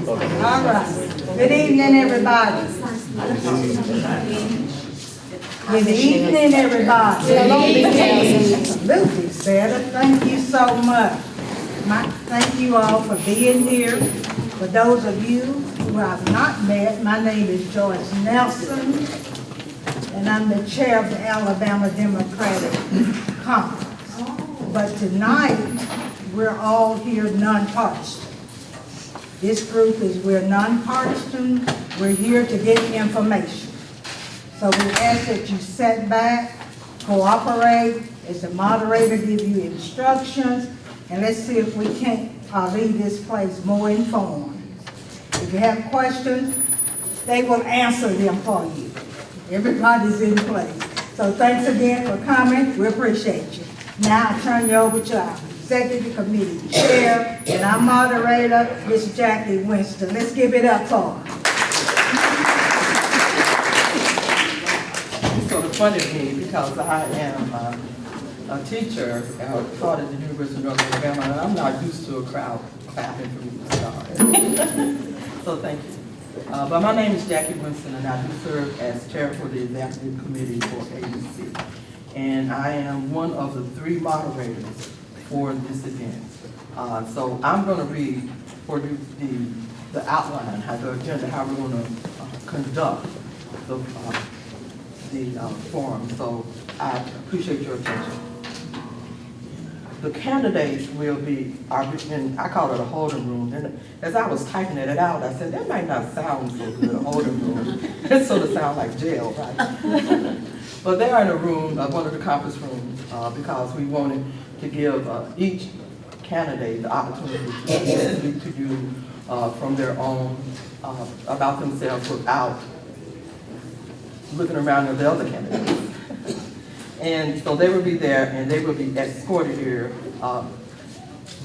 All right. Good evening, everybody. Good evening, everybody. Lucy's better. Thank you so much. Thank you all for being here. For those of you who I've not met, my name is Joyce Nelson, and I'm the chair of the Alabama Democratic Conference. But tonight, we're all here nonpartisan. This group we're nonpartisan. We're here to get information. So we ask that you sit back, cooperate, as the moderator give you instructions, and let's see if we can't leave this place more informed. If you have questions, they will answer them for you. Everybody's in place. So thanks again for coming. We appreciate you. Now I turn you over to our Executive Committee Chair and our moderator, Ms. Jackie Winston. Let's give it up for her. It's sort of funny to me because I am a teacher taught at the University of North Alabama, and I'm not used to a crowd clapping for me to start. So thank you. But my name is Jackie Winston, and I do serve as chair for the executive committee for ADC. And I am one of the 3 moderators for this event. So I'm going to read for the outline, the agenda, how we're going to conduct the forum. So I appreciate your attention. The candidates will be, and I call it a holding room. And as I was typing it out, I said, that might not sound so good, a holding room. It sort of sounds like jail, right? But they are in a room, one of the conference rooms, because we wanted to give each candidate the opportunity to speak to you from their own, about themselves without looking around at the other candidates. And so they will be there, and they will be escorted here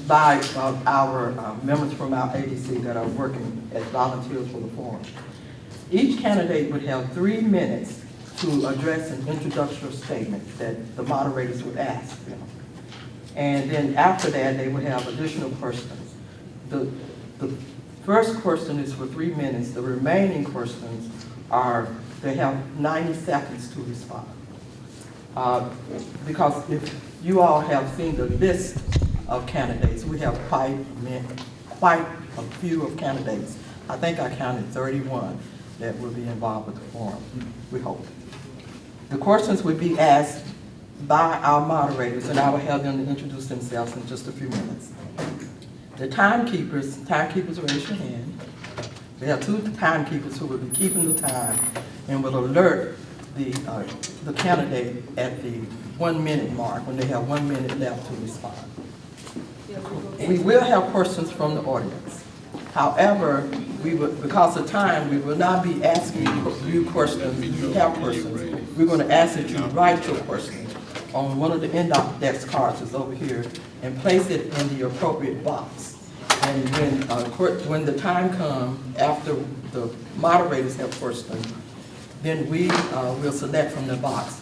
by our members from our ADC that are working as volunteers for the forum. Each candidate would have 3 minutes to address an introductory statement that the moderators would ask them. And then after that, they would have additional questions. The first question is for 3 minutes. The remaining questions they have 90 seconds to respond. Because if you all have seen the list of candidates, we have quite a few of candidates. I think I counted 31 that will be involved with the forum, we hope. The questions will be asked by our moderators, and I will have them to introduce themselves in just a few minutes. The timekeepers raise your hand. We have 2 timekeepers who will be keeping the time and will alert the candidate at the 1 minute mark when they have 1 minute left to respond. We will have questions from the audience. However, because of time, we will not be asking you questions. If you have questions, we're going to ask that you write your question on one of the index cards that's over here and place it in the appropriate box. And when the time comes after the moderators have questions, then we will select from the box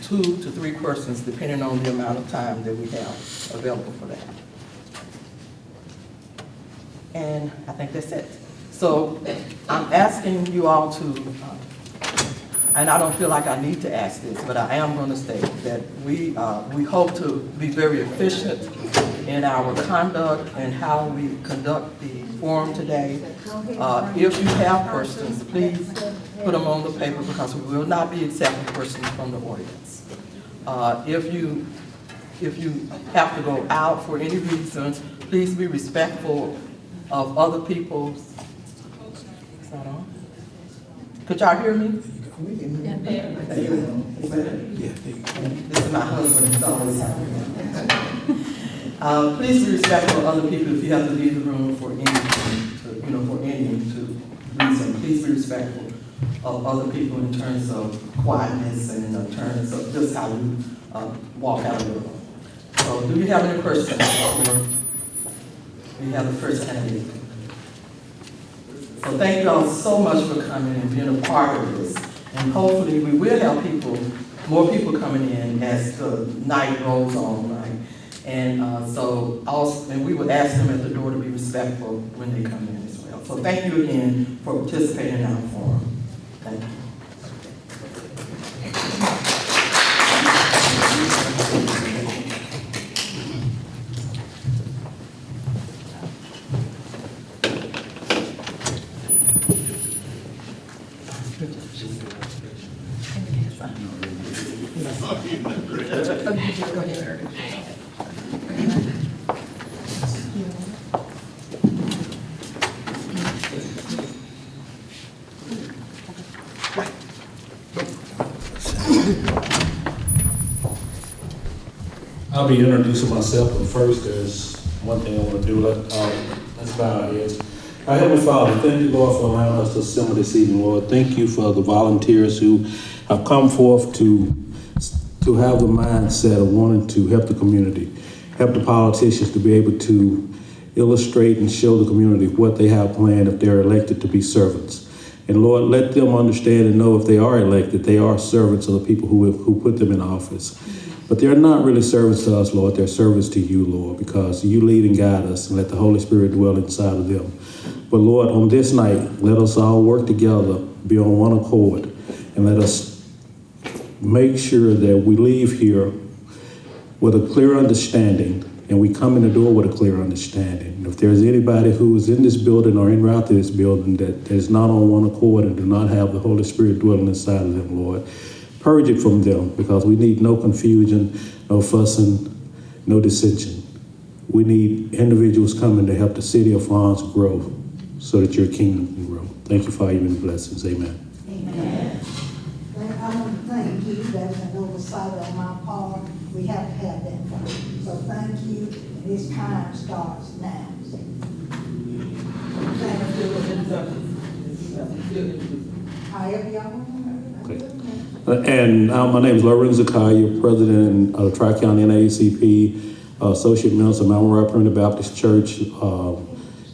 2 to 3 questions depending on the amount of time that we have available for that. And I think that's it. So I'm asking you all to, and I don't feel like I need to ask this, but I am going to state that we hope to be very efficient in our conduct and how we conduct the forum today. If you have questions, please put them on the paper because we will not be accepting questions from the audience. If you have to go out for any reason, please be respectful of other people's. It's not on? Could y'all hear me? This is my husband. It's always happening. Please be respectful of other people if you have to leave the room for any reason. Please be respectful of other people in terms of quietness and in terms of just how you walk out of the room. So, do you have any questions before we have the first candidate? So, thank you all so much for coming and being a part of this. And hopefully, we will have more people coming in as the night rolls on, right? And and we would ask them at the door to be respectful when they come in as well. So thank you again for participating in our forum. Thank you. I'll be introducing myself, but first there's one thing I want to do. Let's bow our heads. Our Heavenly Father, thank you, Lord, for allowing us to assemble this evening, Lord. Thank you for the volunteers who have come forth to have the mindset of wanting to help the community, help the politicians to be able to illustrate and show the community what they have planned if they're elected to be servants. And Lord, let them understand and know if they are elected, they are servants of the people who put them in office. But they're not really servants to us, Lord. They're servants to you, Lord, because you lead and guide us and let the Holy Spirit dwell inside of them. But Lord, on this night, let us all work together, be on one accord, and let us make sure that we leave here with a clear understanding, and we come in the door with a clear understanding. If there's anybody who is in this building or en route to this building that is not on one accord and do not have the Holy Spirit dwelling inside of them, Lord, purge it from them, because we need no confusion, no fussing, no dissension. We need individuals coming to help the city of Florence grow so that your kingdom can grow. Thank you for your many blessings. Amen. Amen. I want to thank you. That's an oversight on my part. We have to have that. So thank you. And this time starts now. However y'all want to. And my name is Lorenzo Zakaya, president of Tri-County NAACP, associate minister of Mount Rappahannock Baptist Church,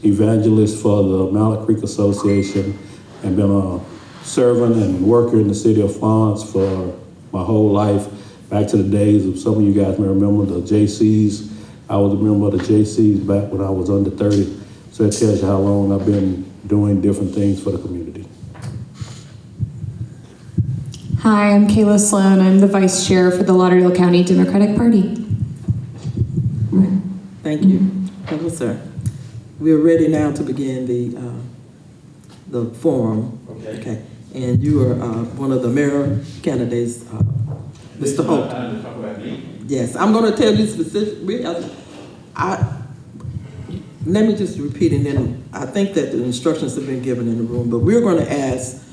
evangelist for the Mallet Creek Association, and been a servant and worker in the city of Florence for my whole life, back to the days of, some of you guys may remember the JCs. I was a member of the JCs back when I was under 30. So that tells you how long I've been doing different things for the community. Hi, I'm Kayla Sloan. I'm the vice chair for the Lauderdale County Democratic Party. Thank you. Hello, sir. We are ready now to begin the forum. Okay. And you are one of the mayor candidates, Mr. Holt. Yes, I'm going to tell you specifically. Let me just repeat, and then I think that the instructions have been given in the room, but we're going to ask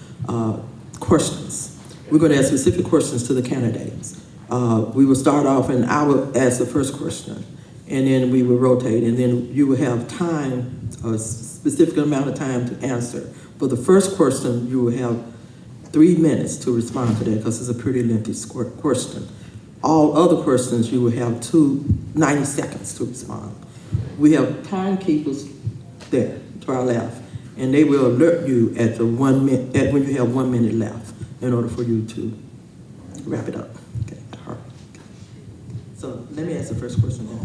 questions. We're going to ask specific questions to the candidates. We will start off, and I will ask the first question, and then we will rotate, and then you will have time, a specific amount of time to answer. For the first question, you will have 3 minutes to respond to that, because it's a pretty lengthy question. All other questions, you will have 90 seconds to respond. We have timekeepers there to our left, and they will alert you at the 1 minute, when you have 1 minute left, in order for you to wrap it up. Okay. All right. So let me ask the first question now.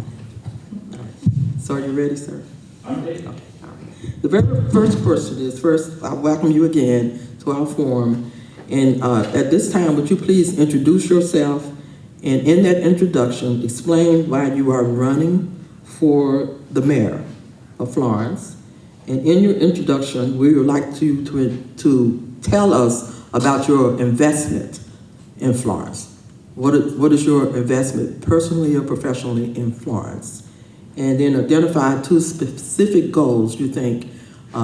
All right. So are you ready, sir? I'm ready. Okay. All right. The very first question is, first, I welcome you again to our forum. And at this time, would you please introduce yourself, and in that introduction, explain why you are running for the mayor of Florence. And in your introduction, we would like you to tell us about your investment in Florence. What is your investment personally or professionally in Florence? And then identify 2 specific goals you think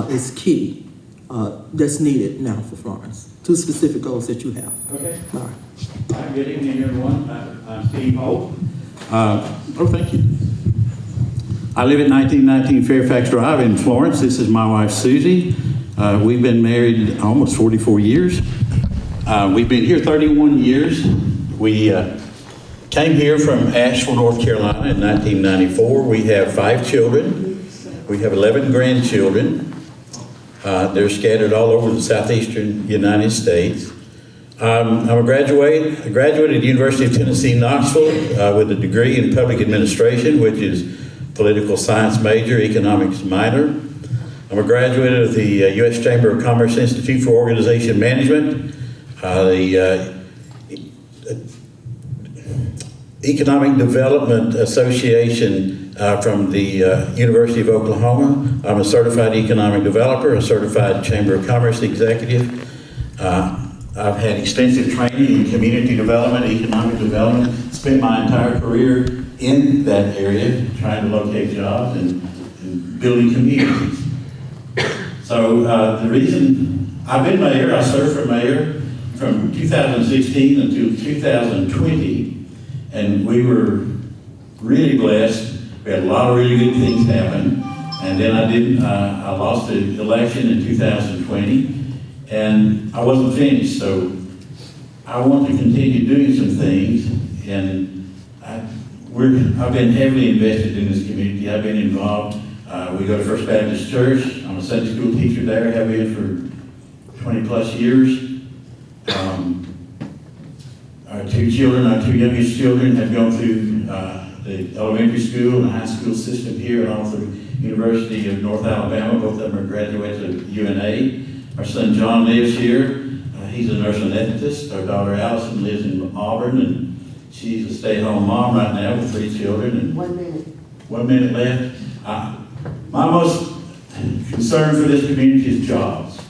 is key, that's needed now for Florence. 2 specific goals that you have. Okay. All right. All right, good evening, everyone. I'm Steve Holt. Thank you. I live at 1919 Fairfax Drive in Florence. This is my wife, Susie. We've been married almost 44 years. We've been here 31 years. We came here from Asheville, North Carolina in 1994. We have 5 children. We have 11 grandchildren. They're scattered all over the southeastern United States. I'm a graduate. I graduated at the University of Tennessee, Knoxville with a degree in public administration, which is political science major, economics minor. I'm a graduate of the U.S. Chamber of Commerce Institute for Organization Management, the Economic Development Association from the University of Oklahoma. I'm a certified economic developer, a certified Chamber of Commerce executive. I've had extensive training in community development, economic development, spent my entire career in that area trying to locate jobs and building communities. So the reason I've been mayor, I served for mayor from 2016 until 2020, and we were really blessed. We had a lot of really good things happen, and then I lost the election in 2020, and I wasn't finished. So I want to continue doing some things, and I've been heavily invested in this community. I've been involved. We go to First Baptist Church. I'm a Sunday school teacher there, have been for 20 plus years. Our two youngest children have gone through the elementary school and the high school system here and all through University of North Alabama. Both of them are graduates of UNA. Our son John lives here. He's a nurse anesthetist. Our daughter Allison lives in Auburn, and she's a stay-at-home mom right now with 3 children. And 1 minute left. My most concern for this community is jobs.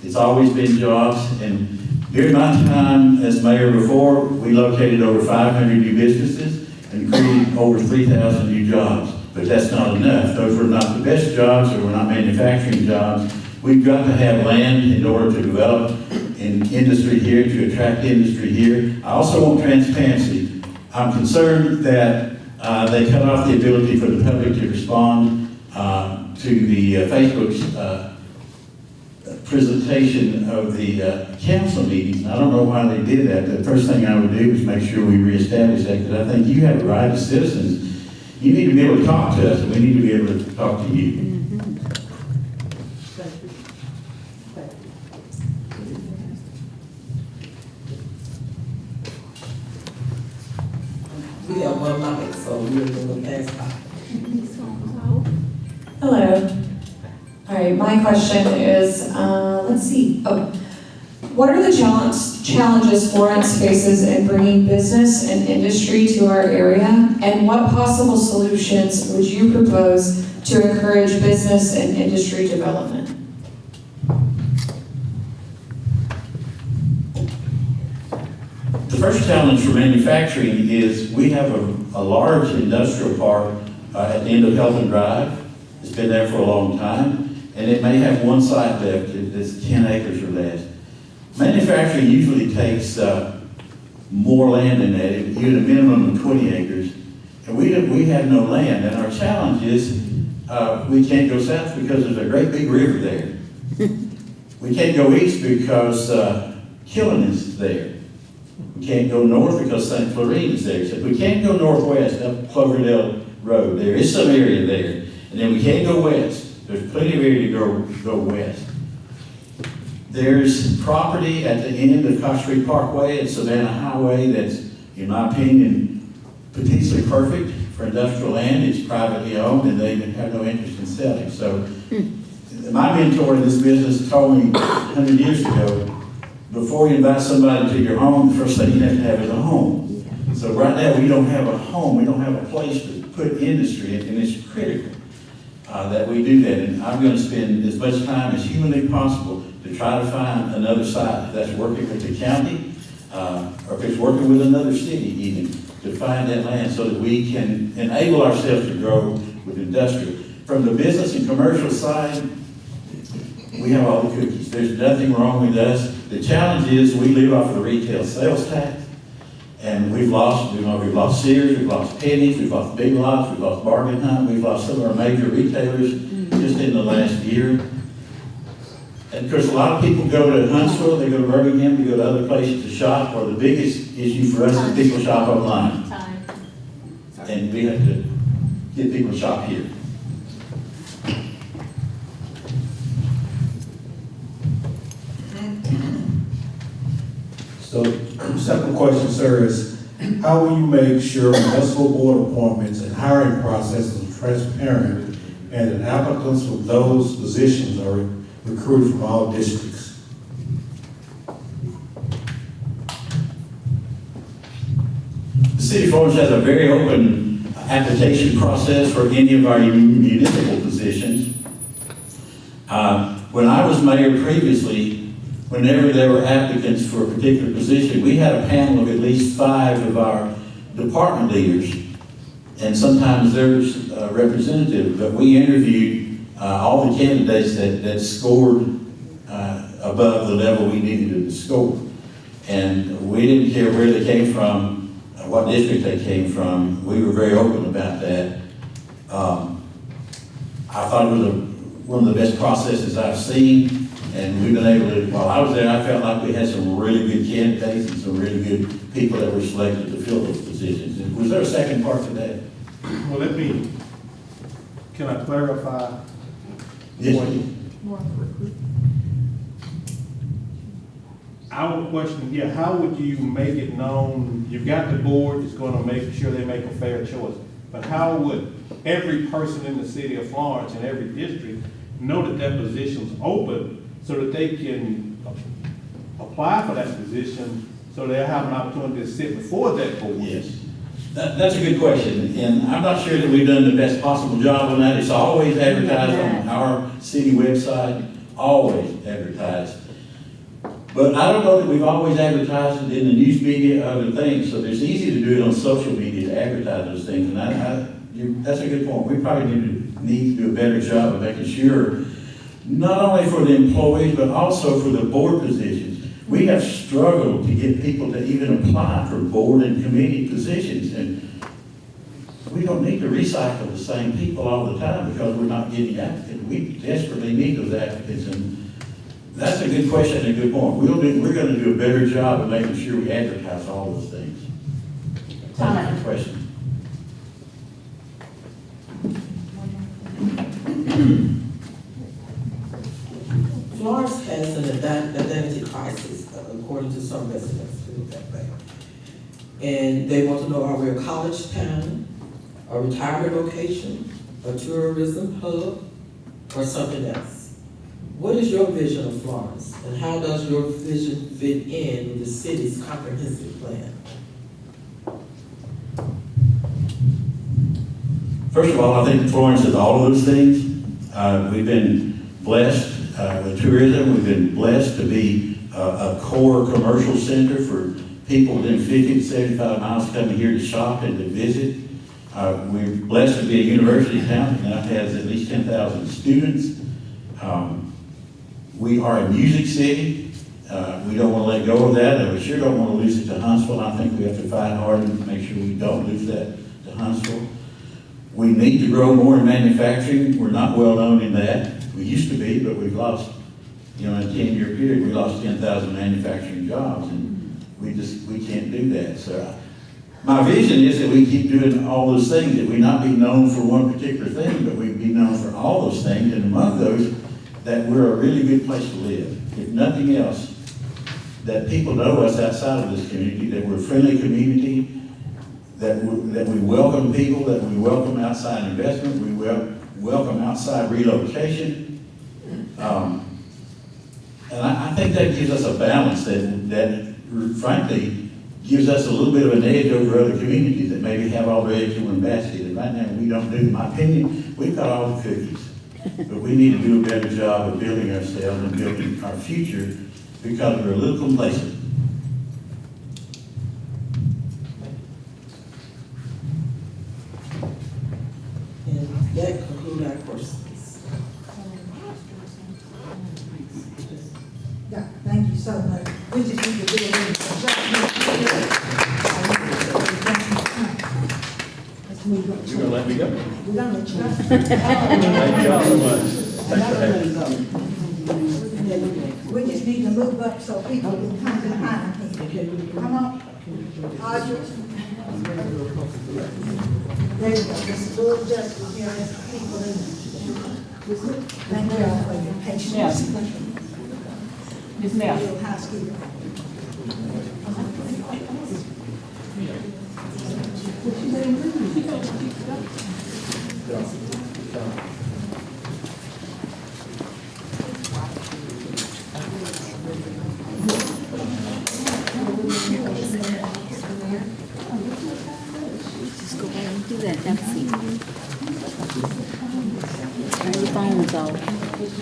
It's always been jobs, and during my time as mayor before, we located over 500 new businesses and created over 3,000 new jobs. But that's not enough. Those were not the best jobs, or were not manufacturing jobs. We've got to have land in order to develop an industry here, to attract industry here. I also want transparency. I'm concerned that they cut off the ability for the public to respond to the Facebook's presentation of the council meetings. I don't know why they did that. The first thing I would do is make sure we reestablish that, because I think you have a right as citizens. You need to be able to talk to us, and we need to be able to talk to you. We have one mic, so we're going to pass by. Hello. All right, my question is, let's see. What are the challenges Florence faces in bringing business and industry to our area? And what possible solutions would you propose to encourage business and industry development? The first challenge for manufacturing is we have a large industrial park at the end of Helton Drive. It's been there for a long time, and it may have one site left that's 10 acres or less. Manufacturing usually takes more land than that. You get a minimum of 20 acres, and we have no land. And our challenge is we can't go south because there's a great big river there. We can't go east because Killen is there. We can't go north because St. Florine is there. So we can't go northwest up Cloverdale Road. There is some area there. And then we can't go west. There's plenty of area to go west. There's property at the end of Cox Street Parkway and Savannah Highway that's, in my opinion, potentially perfect for industrial land. It's privately owned, and they have no interest in selling. So my mentor in this business told me 100 years ago, before you invite somebody to your home, the first thing you have to have is a home. So right now, we don't have a home. We don't have a place to put industry in, and it's critical that we do that. And I'm going to spend as much time as humanly possible to try to find another site that's working with the county, or if it's working with another city even, to find that land so that we can enable ourselves to grow with industrial. From the business and commercial side, we have all the cookies. There's nothing wrong with us. The challenge is we live off of the retail sales tax, and we've lost Sears, we've lost Penny's, we've lost Big Lots, we've lost Bargain Hunt, we've lost some of our major retailers just in the last year. And of course, a lot of people go to Huntsville, they go to Birmingham, they go to other places to shop, or the biggest issue for us is people shop online. And we have to get people to shop here. So, second question, sir, is how will you make sure municipal board appointments and hiring processes are transparent and that applicants for those positions are recruited from all districts. The city of Florence has a very open application process for any of our municipal positions. When I was mayor previously, whenever there were applicants for a particular position, we had a panel of at least 5 of our department leaders, and sometimes there's a representative, but we interviewed all the candidates that scored above the level we needed to score. And we didn't care where they came from, what district they came from. We were very open about that. I thought it was one of the best processes I've seen, and we've been able to, while I was there, I felt like we had some really good candidates and some really good people that were selected to fill those positions. And was there a second part to that? Well, can I clarify? Yes, please. Our question, how would you make it known? You've got the board that's going to make sure they make a fair choice, but how would every person in the city of Florence and every district know that that position's open so that they can apply for that position, so they'll have an opportunity to sit before that board? Yes. That's a good question, and I'm not sure that we've done the best possible job on that. It's always advertised on our city website, always advertised. But I don't know that we've always advertised it in the news media, other things, so it's easy to do it on social media to advertise those things, and that's a good point. We probably need to do a better job of making sure, not only for the employees, but also for the board positions. We have struggled to get people to even apply for board and committee positions, and we don't need to recycle the same people all the time because we're not getting applicants. We desperately need those applicants, and that's a good question and a good point. We're going to do a better job of making sure we advertise all those things. Thank you for the question. Florence has an identity crisis, according to some residents, put it that way. And they want to know, are we a college town, a retirement location, a tourism hub, or something else? What is your vision of Florence, and how does your vision fit in with the city's comprehensive plan? First of all, I think Florence is all of those things. We've been blessed with tourism. We've been blessed to be a core commercial center for people within 50 to 75 miles coming here to shop and to visit. We're blessed to be a university town that now has at least 10,000 students. We are a music city. We don't want to let go of that, and we sure don't want to lose it to Huntsville. I think we have to fight hard and make sure we don't lose that to Huntsville. We need to grow more in manufacturing. We're not well known in that. We used to be, but we've lost, in a 10-year period, we lost 10,000 manufacturing jobs, and we can't do that. So my vision is that we keep doing all those things, that we not be known for one particular thing, but we be known for all those things, and among those, that we're a really good place to live. If nothing else, that people know us outside of this community, that we're a friendly community, that we welcome people, that we welcome outside investment, we welcome outside relocation. And I think that gives us a balance that frankly gives us a little bit of an edge over other communities that maybe have all their eggs in one basket. And right now we don't do, in my opinion, we've got all the cookies. But we need to do a better job of building ourselves and building our future because we're a little complacent. And that concludes our questions. Yeah, thank you so much. We just need to do a little adjustment. Let's move up. You're gonna let me go? We're gonna let you go. Thank you all so much. Thanks for having me. We just need to move up so people can come behind here. Come on. Audrey. There you go. Just a little adjustment here as people in. Thank you all for your patience. Ms. Nelson. Little housekeeping. Suzanne, have a seat. Turn your phones off.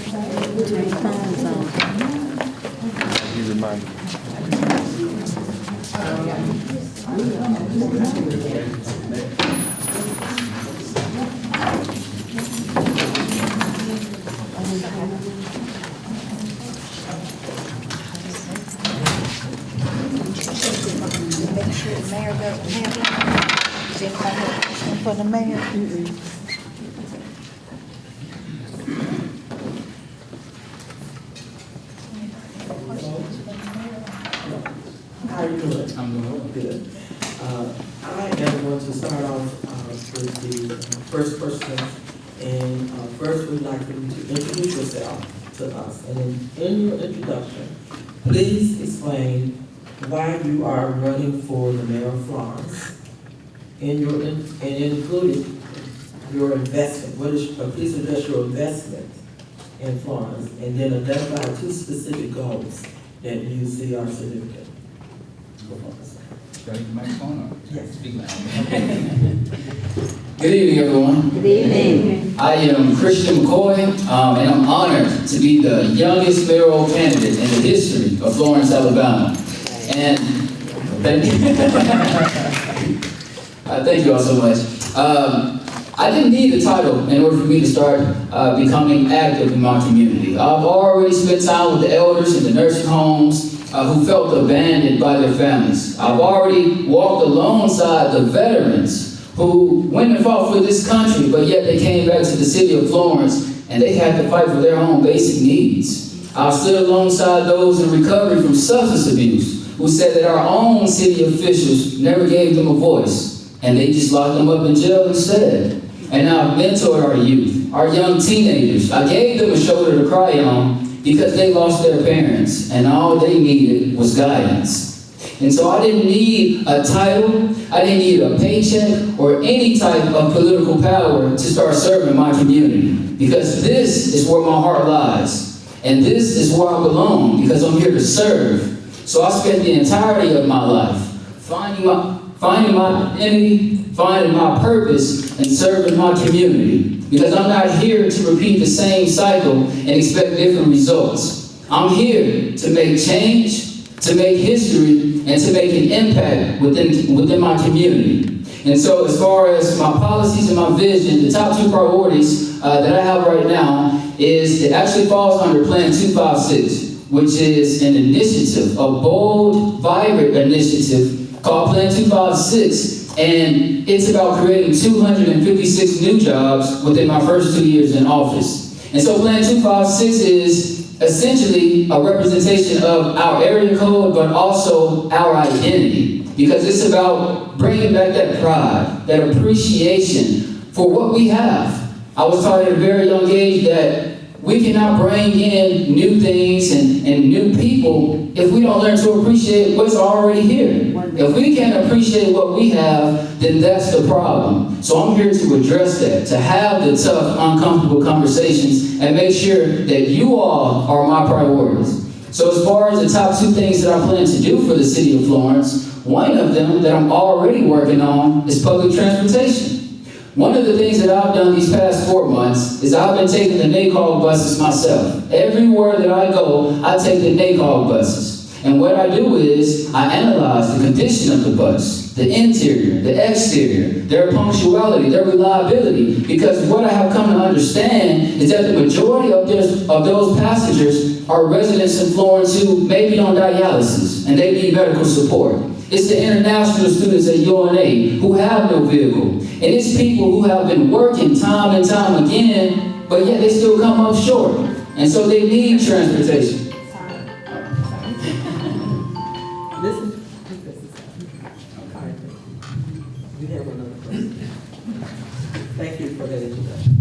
Turn your phones off. You remind me. Make sure the mayor doesn't have it. Does anybody have a question for the mayor? How are you doing? I'm doing good. I am going to start off with the first person, and first we'd like for you to introduce yourself to us. And in your introduction, please explain why you are running for the mayor of Florence, and including your investment. Please address your investment in Florence, and then identify 2 specific goals that you see are significant. Should I get the microphone on? Yes. Speak loud. Good evening, everyone. Good evening. I am Christian McCoy, and I'm honored to be the youngest mayoral candidate in the history of Florence, Alabama. And thank you. Thank you all so much. I didn't need a title in order for me to start becoming active in my community. I've already spent time with the elders in the nursing homes, who felt abandoned by their families. I've already walked alongside the veterans who went and fought for this country, but yet they came back to the city of Florence and they had to fight for their own basic needs. I've stood alongside those in recovery from substance abuse who said that our own city officials never gave them a voice and they just locked them up in jail instead. And now I've mentored our youth, our young teenagers. I gave them a shoulder to cry on because they lost their parents and all they needed was guidance. And so I didn't need a title, I didn't need a paycheck or any type of political power to start serving my community, because this is where my heart lies. And this is where I belong, because I'm here to serve. So I spent the entirety of my life finding my identity, finding my purpose, and serving my community. Because I'm not here to repeat the same cycle and expect different results. I'm here to make change, to make history, and to make an impact within my community. And so as far as my policies and my vision, the top 2 priorities that I have right now is, it actually falls under Plan 256, which is an initiative, a bold, vibrant initiative called Plan 256. And it's about creating 256 new jobs within my first 2 years in office. And so Plan 256 is essentially a representation of our area code, but also our identity. Because it's about bringing back that pride, that appreciation for what we have. I was taught at a very young age that we cannot bring in new things and new people if we don't learn to appreciate what's already here. If we can't appreciate what we have, then that's the problem. So I'm here to address that, to have the tough, uncomfortable conversations and make sure that you all are my priorities. So as far as the top 2 things that I plan to do for the city of Florence, one of them that I'm already working on is public transportation. One of the things that I've done these past 4 months is I've been taking the NACOG buses myself. Everywhere that I go, I take the NACOG buses. And what I do is I analyze the condition of the bus, the interior, the exterior, their punctuality, their reliability, because what I have come to understand is that the majority of those passengers are residents in Florence who may be on dialysis and they need medical support. It's the international students at UNA who have no vehicle. And it's people who have been working time and time again, but yet they still come up short. And so they need transportation. Listen. You have another question. Thank you for that introduction.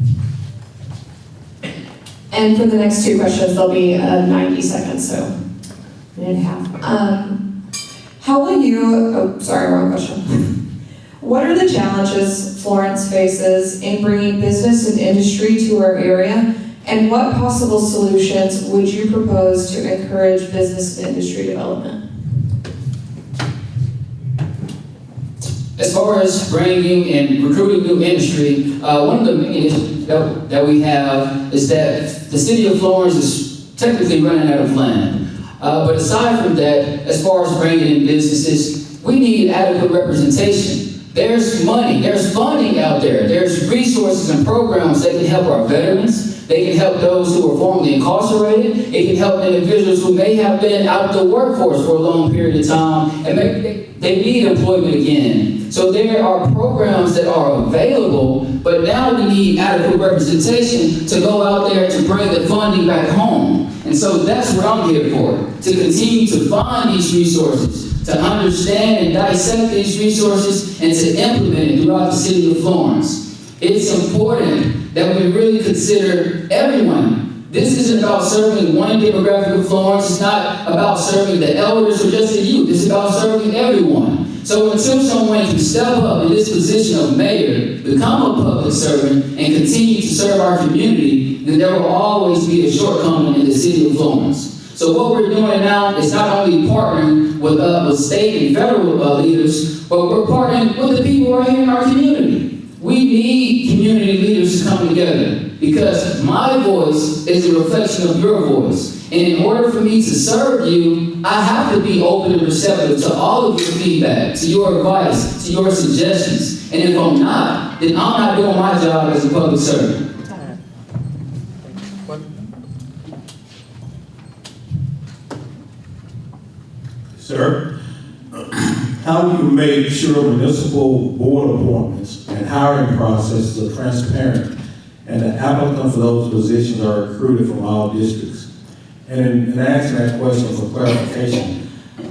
And for the next 2 questions, they'll be 90 seconds, so a minute and a half. How will you, oh, sorry, wrong question. What are the challenges Florence faces in bringing business and industry to our area? And what possible solutions would you propose to encourage business and industry development? As far as bringing and recruiting new industry, one of the main issues that we have is that the city of Florence is technically running out of land. But aside from that, as far as bringing in businesses, we need adequate representation. There's money, there's funding out there, there's resources and programs that can help our veterans, they can help those who are formerly incarcerated, it can help individuals who may have been out of the workforce for a long period of time and maybe they need employment again. So there are programs that are available, but now we need adequate representation to go out there to bring the funding back home. And so that's what I'm here for, to continue to find these resources, to understand and dissect these resources, and to implement it throughout the city of Florence. It's important that we really consider everyone. This isn't about serving one demographic of Florence. It's not about serving the elders or just the youth. It's about serving everyone. So until someone can step up in this position of mayor, become a public servant, and continue to serve our community, then there will always be a shortcoming in the city of Florence. So what we're doing now is not only partnering with state and federal leaders, but we're partnering with the people right here in our community. We need community leaders to come together because my voice is a reflection of your voice. And in order for me to serve you, I have to be open and receptive to all of your feedback, to your advice, to your suggestions. And if I'm not, then I'm not doing my job as a public servant. Sir, how do you make sure municipal board appointments and hiring processes are transparent and the applicants for those positions are recruited from all districts? And in asking that question for clarification,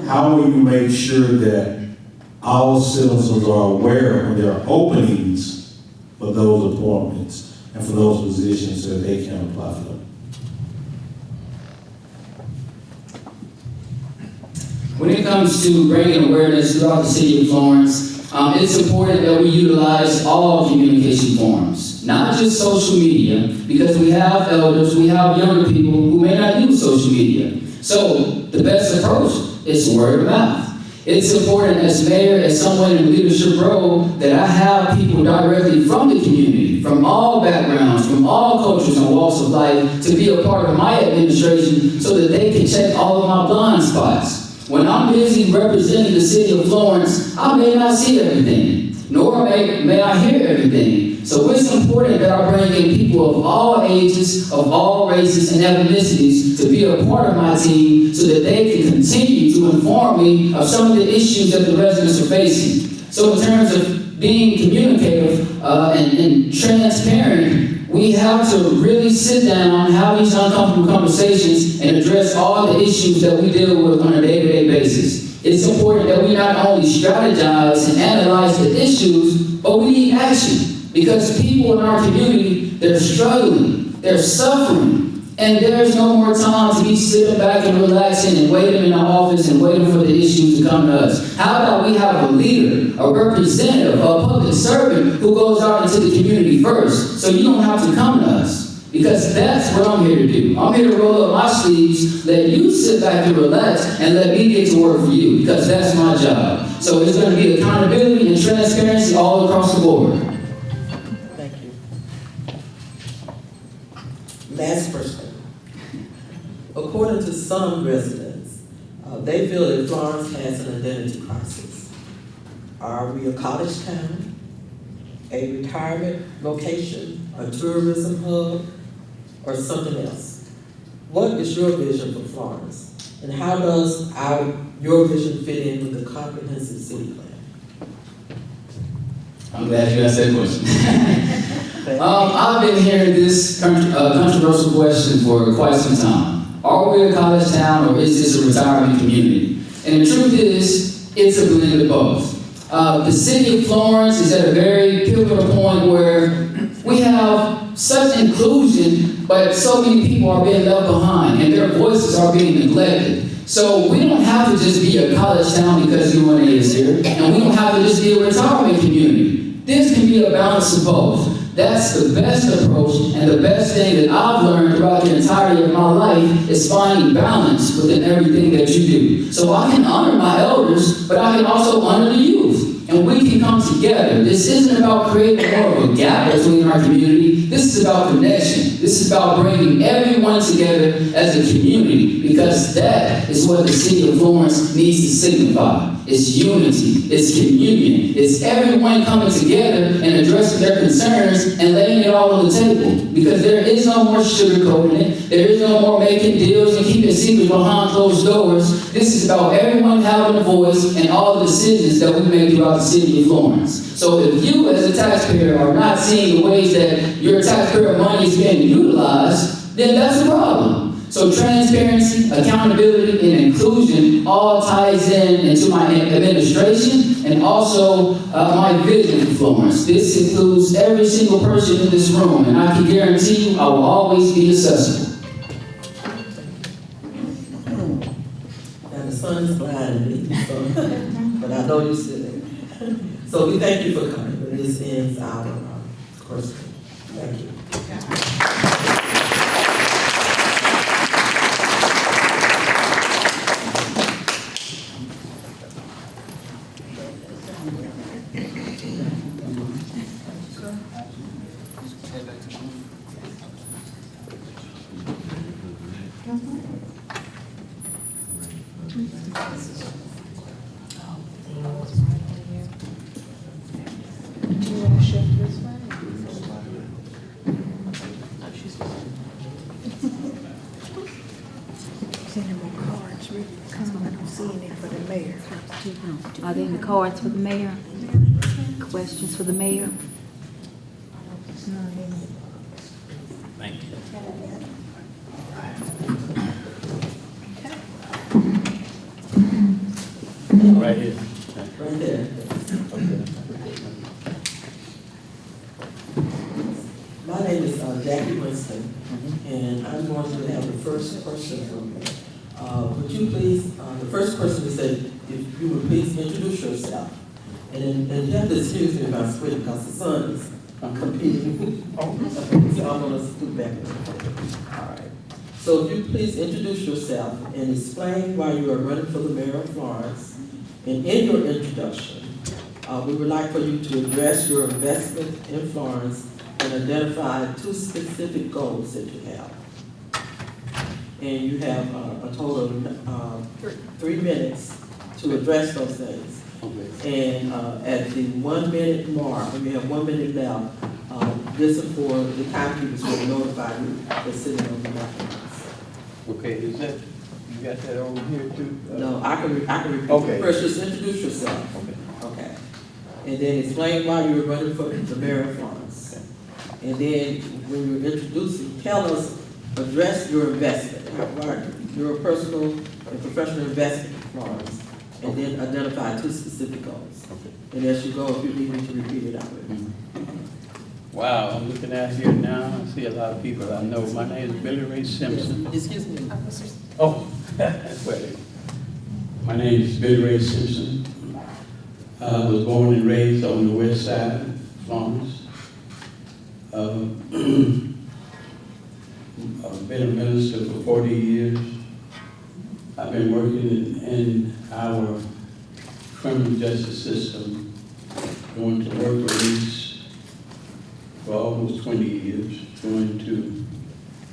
how will you make sure that all citizens are aware when there are openings for those appointments and for those positions so that they can apply for them? When it comes to bringing awareness throughout the city of Florence, it's important that we utilize all communication forms, not just social media, because we have elders, we have younger people who may not use social media. So the best approach is word of mouth. It's important as mayor, as someone in a leadership role, that I have people directly from the community, from all backgrounds, from all cultures and walks of life, to be a part of my administration so that they can check all of my blind spots. When I'm busy representing the city of Florence, I may not see everything, nor may I hear everything. So it's important that I bring in people of all ages, of all races and ethnicities to be a part of my team so that they can continue to inform me of some of the issues that the residents are facing. So in terms of being communicative and transparent, we have to really sit down, have these uncomfortable conversations, and address all the issues that we deal with on a day-to-day basis. It's important that we not only strategize and analyze the issues, but we need action. Because people in our community, they're struggling, they're suffering, and there's no more time to be sitting back and relaxing and waiting in the office and waiting for the issues to come to us. How about we have a leader, a representative, a public servant who goes out into the community first, so you don't have to come to us? Because that's what I'm here to do. I'm here to roll up my sleeves, let you sit back and relax, and let me get to work for you, because that's my job. So it's going to be accountability and transparency all across the board. Thank you. Last person. According to some residents, they feel that Florence has an identity crisis. Are we a college town, a retirement location, a tourism hub, or something else? What is your vision for Florence? And how does your vision fit in with the comprehensive city plan? I'm glad you asked that question. I've been hearing this controversial question for quite some time. Are we a college town or is this a retirement community? And the truth is, it's a blend of both. The city of Florence is at a very pivotal point where we have such inclusion, but so many people are being left behind and their voices are being neglected. So we don't have to just be a college town because UNA is here, and we don't have to just be a retirement community. This can be a balance of both. That's the best approach, and the best thing that I've learned throughout the entirety of my life is finding balance within everything that you do. So I can honor my elders, but I can also honor the youth. and we can come together. This isn't about creating more of a gap between our community. This is about connection. This is about bringing everyone together as a community, because that is what the city of Florence needs to signify. It's unity, it's communion, it's everyone coming together and addressing their concerns and laying it all on the table. Because there is no more sugarcoating it, there is no more making deals and keeping secrets behind closed doors. This is about everyone having a voice and all the decisions that we make throughout the city of Florence. So if you as a taxpayer are not seeing the ways that your taxpayer money is being utilized, then that's a problem. So transparency, accountability, and inclusion all ties into my administration and also my vision for Florence. This includes every single person in this room, and I can guarantee you I will always be accessible. Now the sun is blinding me, so, but I know you're still there. So we thank you for coming, but this ends our course. Thank you. Are there any cards for the mayor? Questions for the mayor? Thank you. Right here. Right there. My name is Jackie Winston, and I'm going to have the first person from me. Would you please, the first person to say, if you would please introduce yourself. And you have to excuse me if I switch because the sun is competing. So I'm going to scoot back. All right. So if you please introduce yourself and explain why you are running for the mayor of Florence. And in your introduction, we would like for you to address your investment in Florence and identify 2 specific goals that you have. And you have a total of 3 minutes to address those things. And at the 1 minute mark, when you have 1 minute left, this is for the timekeepers will notify you that's sitting on the documents. Okay, is that, you got that over here too? No, I can repeat. Okay. First, just introduce yourself. Okay. Okay. And then explain why you're running for the mayor of Florence. And then when you're introducing, tell us, address your investment, your personal and professional investment in Florence, and then identify 2 specific goals. Okay. And as you go, if you need me to repeat it, I will. Wow, I'm looking out here now, I see a lot of people I know. My name is Billy Ray Simpson. Excuse me. Oh, that's what it is. My name is Billy Ray Simpson. I was born and raised on the west side of Florence. I've been a minister for 40 years. I've been working in our criminal justice system, going to work release for almost 20 years, going to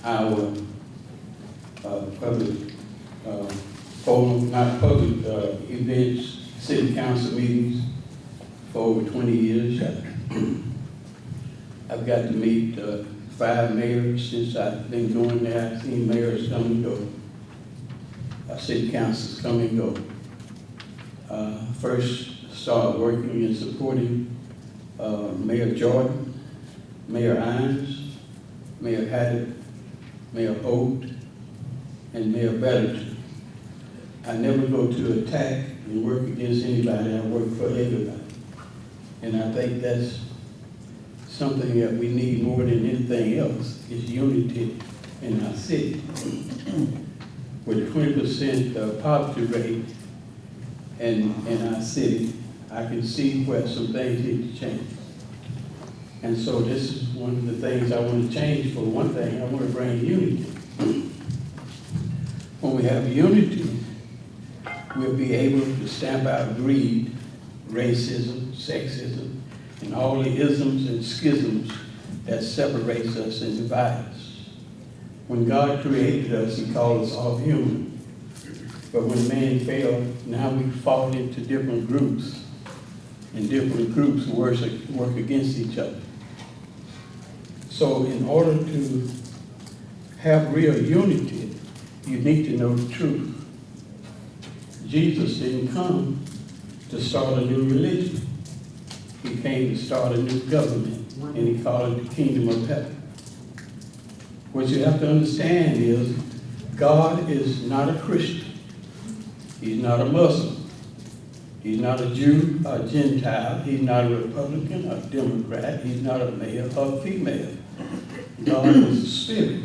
our public forum, not public events, city council meetings for over 20 years. I've got to meet 5 mayors since I've been going there. I've seen mayors come and go. City councils come and go. First started working and supporting Mayor Jordan, Mayor Ines, Mayor Haddett, Mayor Holt, and Mayor Betterton. I never go to attack and work against anybody. I work for everybody. And I think that's something that we need more than anything else, is unity in our city. With 20% poverty rate in our city, I can see where some things need to change. And so this is one of the things I want to change. For one thing, I want to bring unity. When we have unity, we'll be able to stamp out greed, racism, sexism, and all the isms and schisms that separates us and divide us. When God created us, He called us all human. But when man fell, now we fall into different groups, and different groups work against each other. So in order to have real unity, you need to know the truth. Jesus didn't come to start a new religion. He came to start a new government, and He called it the kingdom of heaven. What you have to understand is God is not a Christian. He's not a Muslim. He's not a Jew or a Gentile. He's not a Republican or a Democrat. He's not a male or a female. God is a spirit.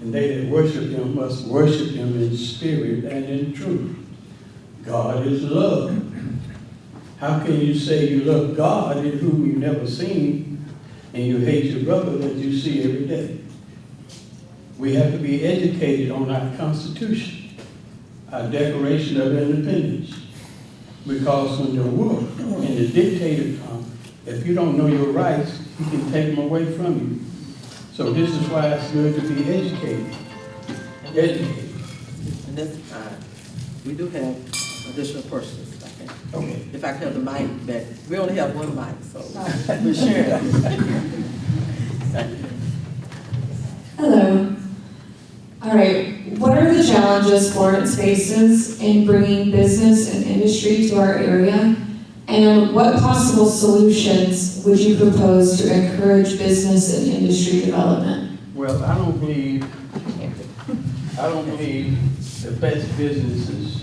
And they that worship Him must worship Him in spirit and in truth. God is love. How can you say you love God in whom you've never seen, and you hate your brother that you see every day? We have to be educated on our Constitution, our Declaration of Independence. Because when the wolf and the dictator come, if you don't know your rights, he can take them away from you. So this is why it's good to be educated. Educated. And that's fine. We do have additional persons. Okay. If I could have the mic back. We only have one mic, so we're sharing. Thank you. Hello. All right, what are the challenges Florence faces in bringing business and industry to our area? And what possible solutions would you propose to encourage business and industry development? Well, I don't believe the best businesses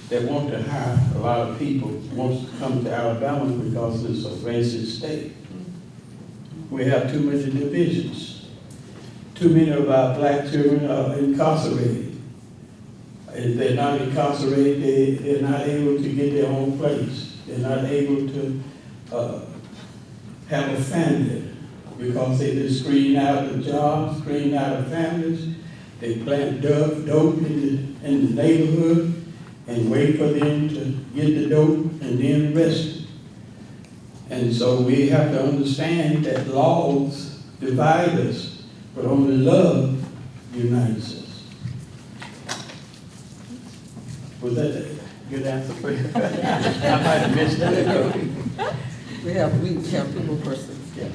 that want to hire a lot of people wants to come to Alabama because it's a racist state. We have too many divisions. Too many of our black children are incarcerated. If they're not incarcerated, they're not able to get their own place. They're not able to have a family because they've been screened out of jobs, screened out of families. They plant dope in the neighborhood and wait for them to get the dope and then arrest them. And so we have to understand that laws divide us, but only love unites us. Was that a good answer for you? I might have missed that. We have two more persons, yeah.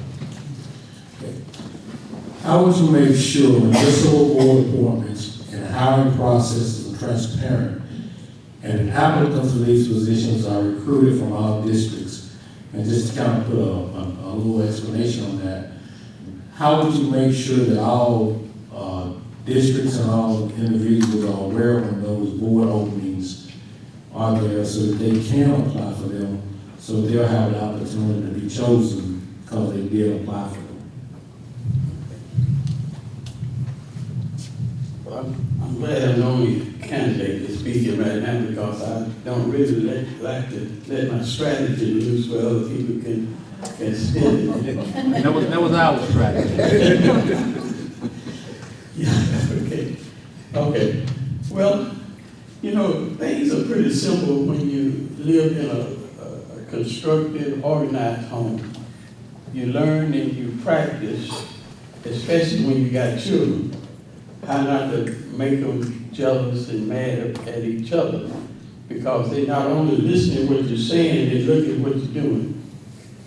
How would you make sure municipal board appointments and hiring processes are transparent and applicants for these positions are recruited from all districts? And just to kind of put a little explanation on that, how would you make sure that all districts and all individuals are aware when those board openings are there so that they can apply for them, so they'll have the opportunity to be chosen because they did apply for them? Well, I'm glad I'm the only candidate that's speaking right now because I don't really like to let my strategy loose where other people can steal it. That was our strategy. Yeah, okay. Okay. Well, you know, things are pretty simple when you live in a constructed, organized home. You learn and you practice, especially when you got children, how not to make them jealous and mad at each other, because they're not only listening to what you're saying, they look at what you're doing.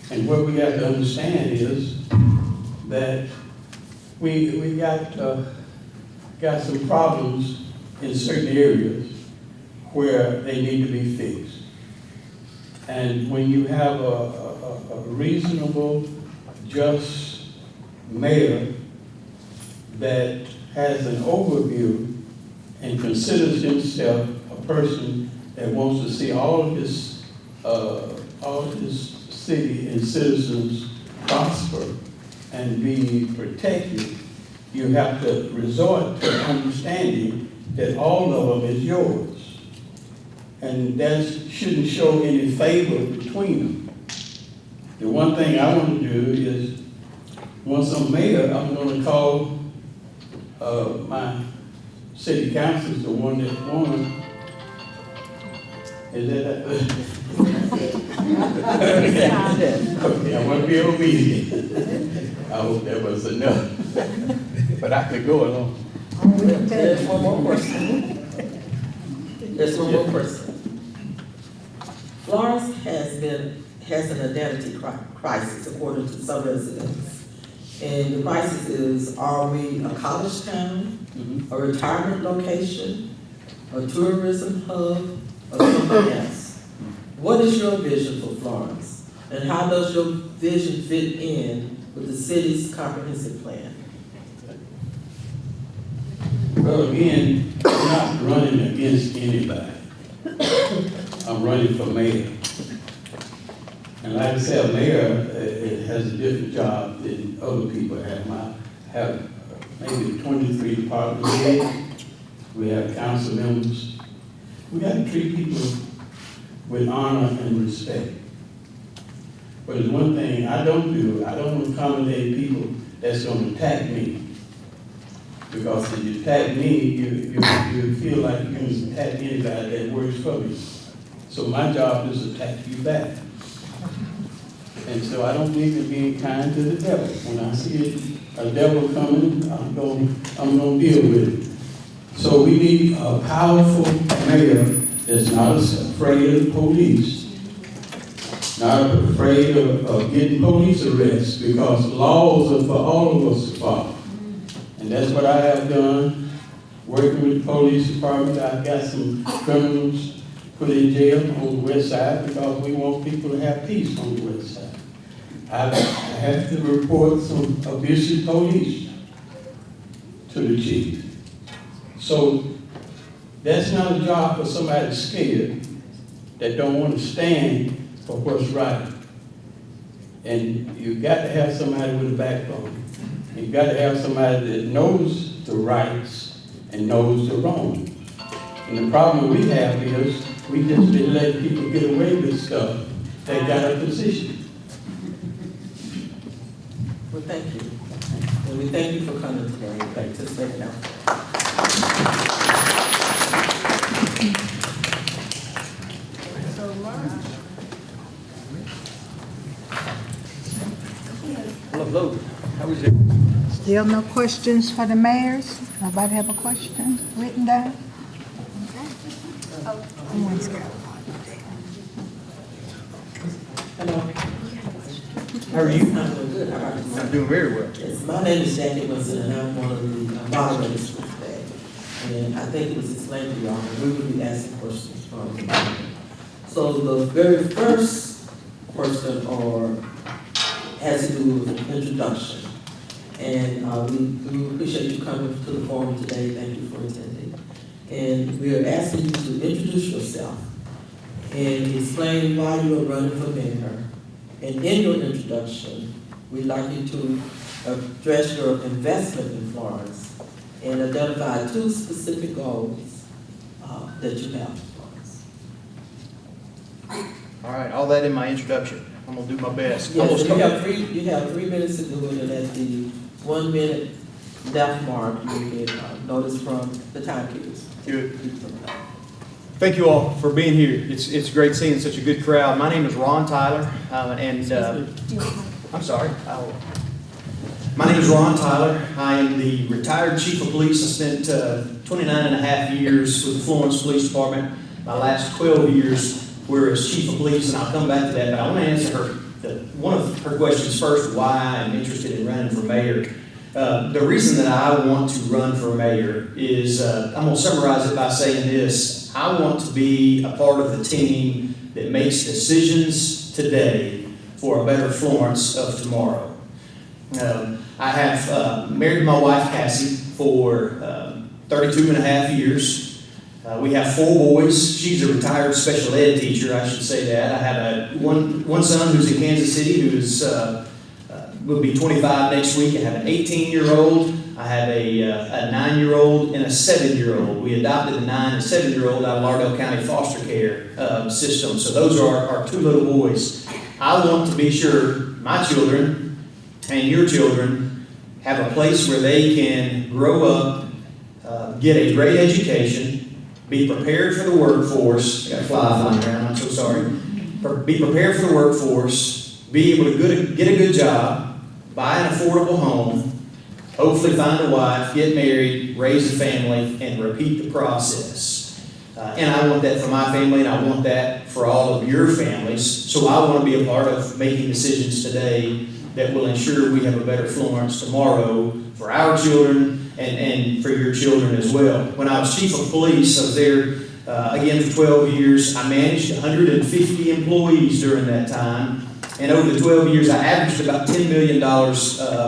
And what we got to understand is that we got some problems in certain areas where they need to be fixed. And when you have a reasonable, just mayor that has an overview and considers himself a person that wants to see all of his city and citizens prosper and be protected, you have to resort to understanding that all of them is yours. And that shouldn't show any favor between them. The one thing I want to do is, once I'm mayor, I'm going to call my city councilors, the one that won. Is that Okay, I want to be obedient. I hope that was enough. But I could go along. There's one more person. There's one more person. Florence has an identity crisis according to some residents. And the crisis is, are we a college town, a retirement location, a tourism hub, or something else? What is your vision for Florence? And how does your vision fit in with the city's comprehensive plan? Well, again, I'm not running against anybody. I'm running for mayor. And like I said, a mayor has a different job than other people have. I have maybe 23 department heads. We have council members. We got to treat people with honor and respect. But there's one thing I don't do. I don't accommodate people that's going to attack me. Because if you attack me, you feel like you can attack anybody that works for me. So my job is to attack you back. And so I don't believe in being kind to the devil. When I see a devil coming, I'm going to deal with it. So we need a powerful mayor that's not afraid of the police, not afraid of getting police arrests, because laws are for all of us to follow. And that's what I have done, working with the police department. I've got some criminals put in jail on the west side because we want people to have peace on the west side. I have to report some abusive police to the chief. So that's not a job for somebody scared that don't want to stand for what's right. And you've got to have somebody with a backbone. You've got to have somebody that knows the rights and knows the wrong. And the problem we have is we just been letting people get away with stuff that got a position. Well, thank you. And we thank you for coming today and participating out. Hello, how is it? Still no questions for the mayors? Nobody have a question written down? Someone's got one. Hello. How are you? I'm doing good. How about you? I'm doing very well. Yes, my name is Jackie Winston, and I'm one of the moderators for today. And I think it was explained to y'all, and we will be asking questions from the audience. So the very first question has to do with an introduction. And we appreciate you coming to the forum today. Thank you for attending. And we are asking you to introduce yourself and explain why you are running for mayor. And in your introduction, we'd like you to address your investment in Florence and identify 2 specific goals that you have for Florence. All right, all that in my introduction. I'm gonna do my best. Yes, you have 3 minutes to do it, and at the 1 minute left mark, you can notice from the timekeepers. Good. Thank you all for being here. It's great seeing such a good crowd. My name is Ron Tyler, I'm sorry. My name is Ron Tyler. I am the retired chief of police. I spent 29 and a half years with the Florence Police Department. My last 12 years were as chief of police, and I'll come back to that. But I want to answer one of her questions first, why I'm interested in running for mayor. The reason that I want to run for mayor is, I'm going to summarize it by saying this. I want to be a part of the team that makes decisions today for a better Florence of tomorrow. I have married my wife, Cassie, for 32 and a half years. We have 4 boys. She's a retired special ed teacher, I should say that. I have one son who's in Kansas City who is will be 25 next week. I have an 18-year-old. I have a 9-year-old and a 7-year-old. We adopted a 9 and 7-year-old out of Lauderdale County foster care system. So those are our 2 little boys. I want to be sure my children and your children have a place where they can grow up, get a great education, be prepared for the workforce. I got a fly flying around, I'm so sorry. be prepared for the workforce, be able to get a good job, buy an affordable home, hopefully find a wife, get married, raise a family, and repeat the process. And I want that for my family, and I want that for all of your families. So I want to be a part of making decisions today that will ensure we have a better Florence tomorrow for our children and for your children as well. When I was chief of police, I was there again for 12 years. I managed 150 employees during that time. And over the 12 years, I averaged about $10 million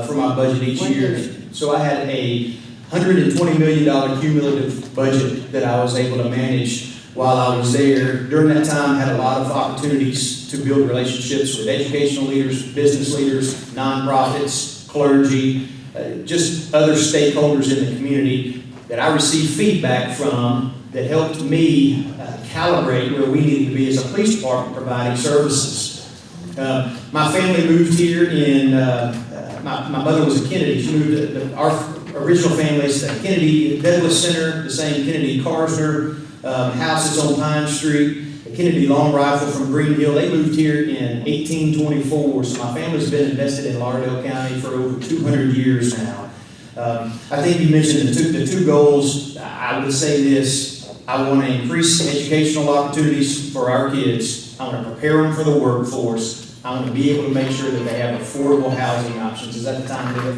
for my budget each year. So I had a $120 million cumulative budget that I was able to manage while I was there. During that time, I had a lot of opportunities to build relationships with educational leaders, business leaders, nonprofits, clergy, just other stakeholders in the community that I received feedback from that helped me calibrate where we needed to be as a police department providing services. My family moved here in, my mother was a Kennedy. She moved to our original families, the Kennedy Douglas Center, the same Kennedy Karsner houses on Pine Street, the Kennedy Long Rifle from Green Hill. They moved here in 1824, so my family's been invested in Lauderdale County for over 200 years now. I think you mentioned the two goals. I would say this: I want to increase educational opportunities for our kids. I want to prepare them for the workforce. I want to be able to make sure that they have affordable housing options. Is that the time to do it?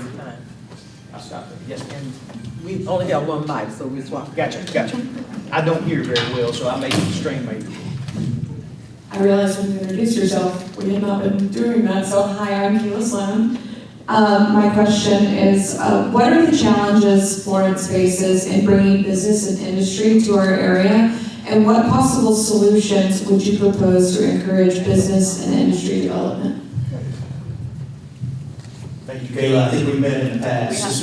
I'll stop there. Yes, ma'am. We only have one mic, so we swap. Gotcha. I don't hear very well, so I may strain maybe. I realized when you introduced yourself, we had not been doing that, so hi, I'm Keila Sloan. My question is, what are the challenges Florence faces in bringing business and industry to our area, and what possible solutions would you propose to encourage business and industry development? Thank you, Kayla. I think we've met in the past.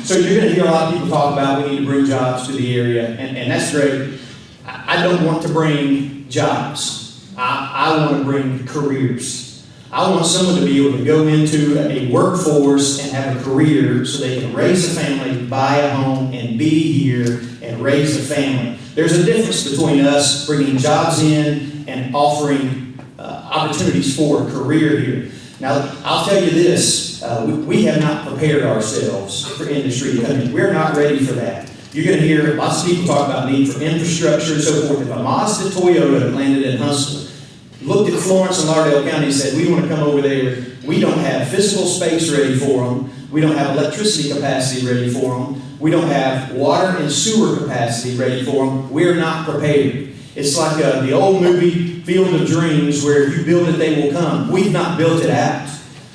So you're going to hear a lot of people talk about we need to bring jobs to the area, and that's great. I don't want to bring jobs. I want to bring careers. I want someone to be able to go into a workforce and have a career so they can raise a family, buy a home, and be here and raise a family. There's a difference between us bringing jobs in and offering opportunities for a career here. Now, I'll tell you this, we have not prepared ourselves for industry to come in. We're not ready for that. You're going to hear lots of people talk about need for infrastructure and so forth. If a Mazda Toyota that landed in Huntsville looked at Florence and Lauderdale County and said, we want to come over there, we don't have physical space ready for them, we don't have electricity capacity ready for them, we don't have water and sewer capacity ready for them, we're not prepared. It's like the old movie Field of Dreams, where if you build it, they will come. We've not built it out.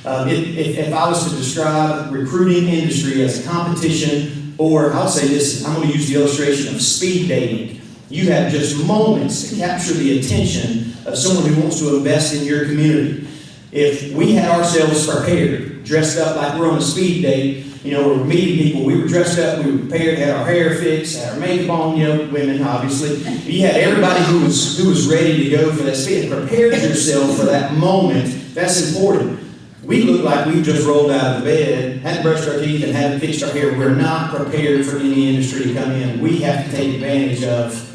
If I was to describe recruiting industry as a competition, or I'll say this, I'm going to use the illustration of speed dating. You have just moments to capture the attention of someone who wants to invest in your community. If we had ourselves prepared, dressed up like we're on a speed date, we're meeting people, we were dressed up, we were prepared, had our hair fixed, had our makeup on, women obviously. You had everybody who was ready to go for that speed. Prepared yourself for that moment. That's important. We look like we just rolled out of the bed, hadn't brushed our teeth, and hadn't fixed our hair. We're not prepared for any industry to come in. We have to take advantage of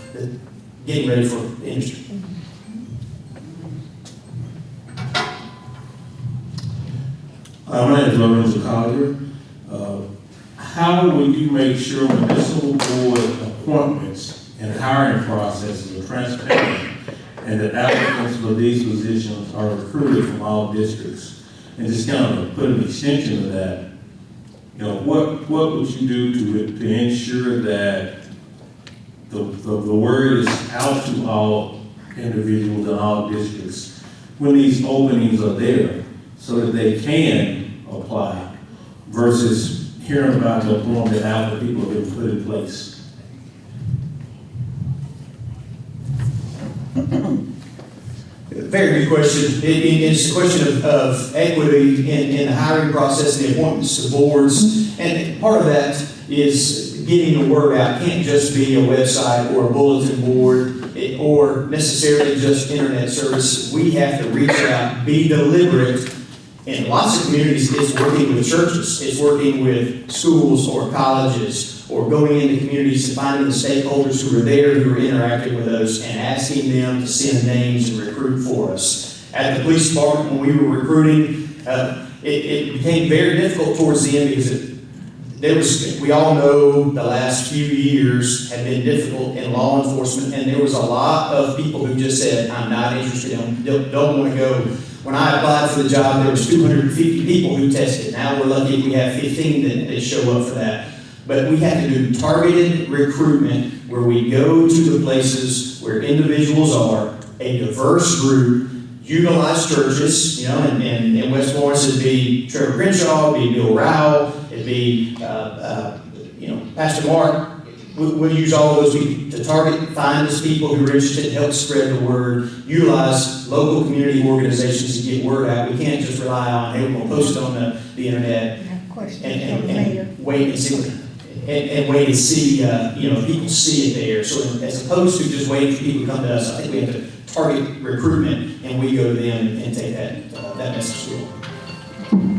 getting ready for the industry. My name is Lorenzo Collier. How will you make sure municipal board appointments and hiring processes are transparent and that applicants for these positions are recruited from all districts? And just kind of put an extension of that, what would you do to ensure that the word is out to all individuals in all districts when these openings are there so that they can apply versus hearing about the employment after people have been put in place? Very good question. It's a question of equity in the hiring process and the appointments to boards. And part of that is getting the word out. It can't just be a website or a bulletin board or necessarily just internet service. We have to reach out, be deliberate, In lots of communities, it's working with churches, it's working with schools or colleges, or going into communities and finding the stakeholders who are there, who are interacting with us, and asking them to send names and recruit for us. At the police department, when we were recruiting, it became very difficult towards the end because we all know the last few years have been difficult in law enforcement, and there was a lot of people who just said, I'm not interested, don't want to go. When I applied for the job, there was 250 people who tested. Now we're lucky if we have 15 that show up for that. But we have to do targeted recruitment where we go to the places where individuals are, a diverse group, utilize churches, you know, and in West Florence it'd be Trevor Crenshaw, it'd be Bill Rowell, it'd be, Pastor Mark. We'll use all those people to target, find those people who are interested, help spread the word, utilize local community organizations to get word out. We can't just rely on, hey, we're going to post it on the internet and wait and see. And wait and see, people see it there. So as opposed to just waiting for people to come to us, I think we have to target recruitment, and we go to them and take that message to them.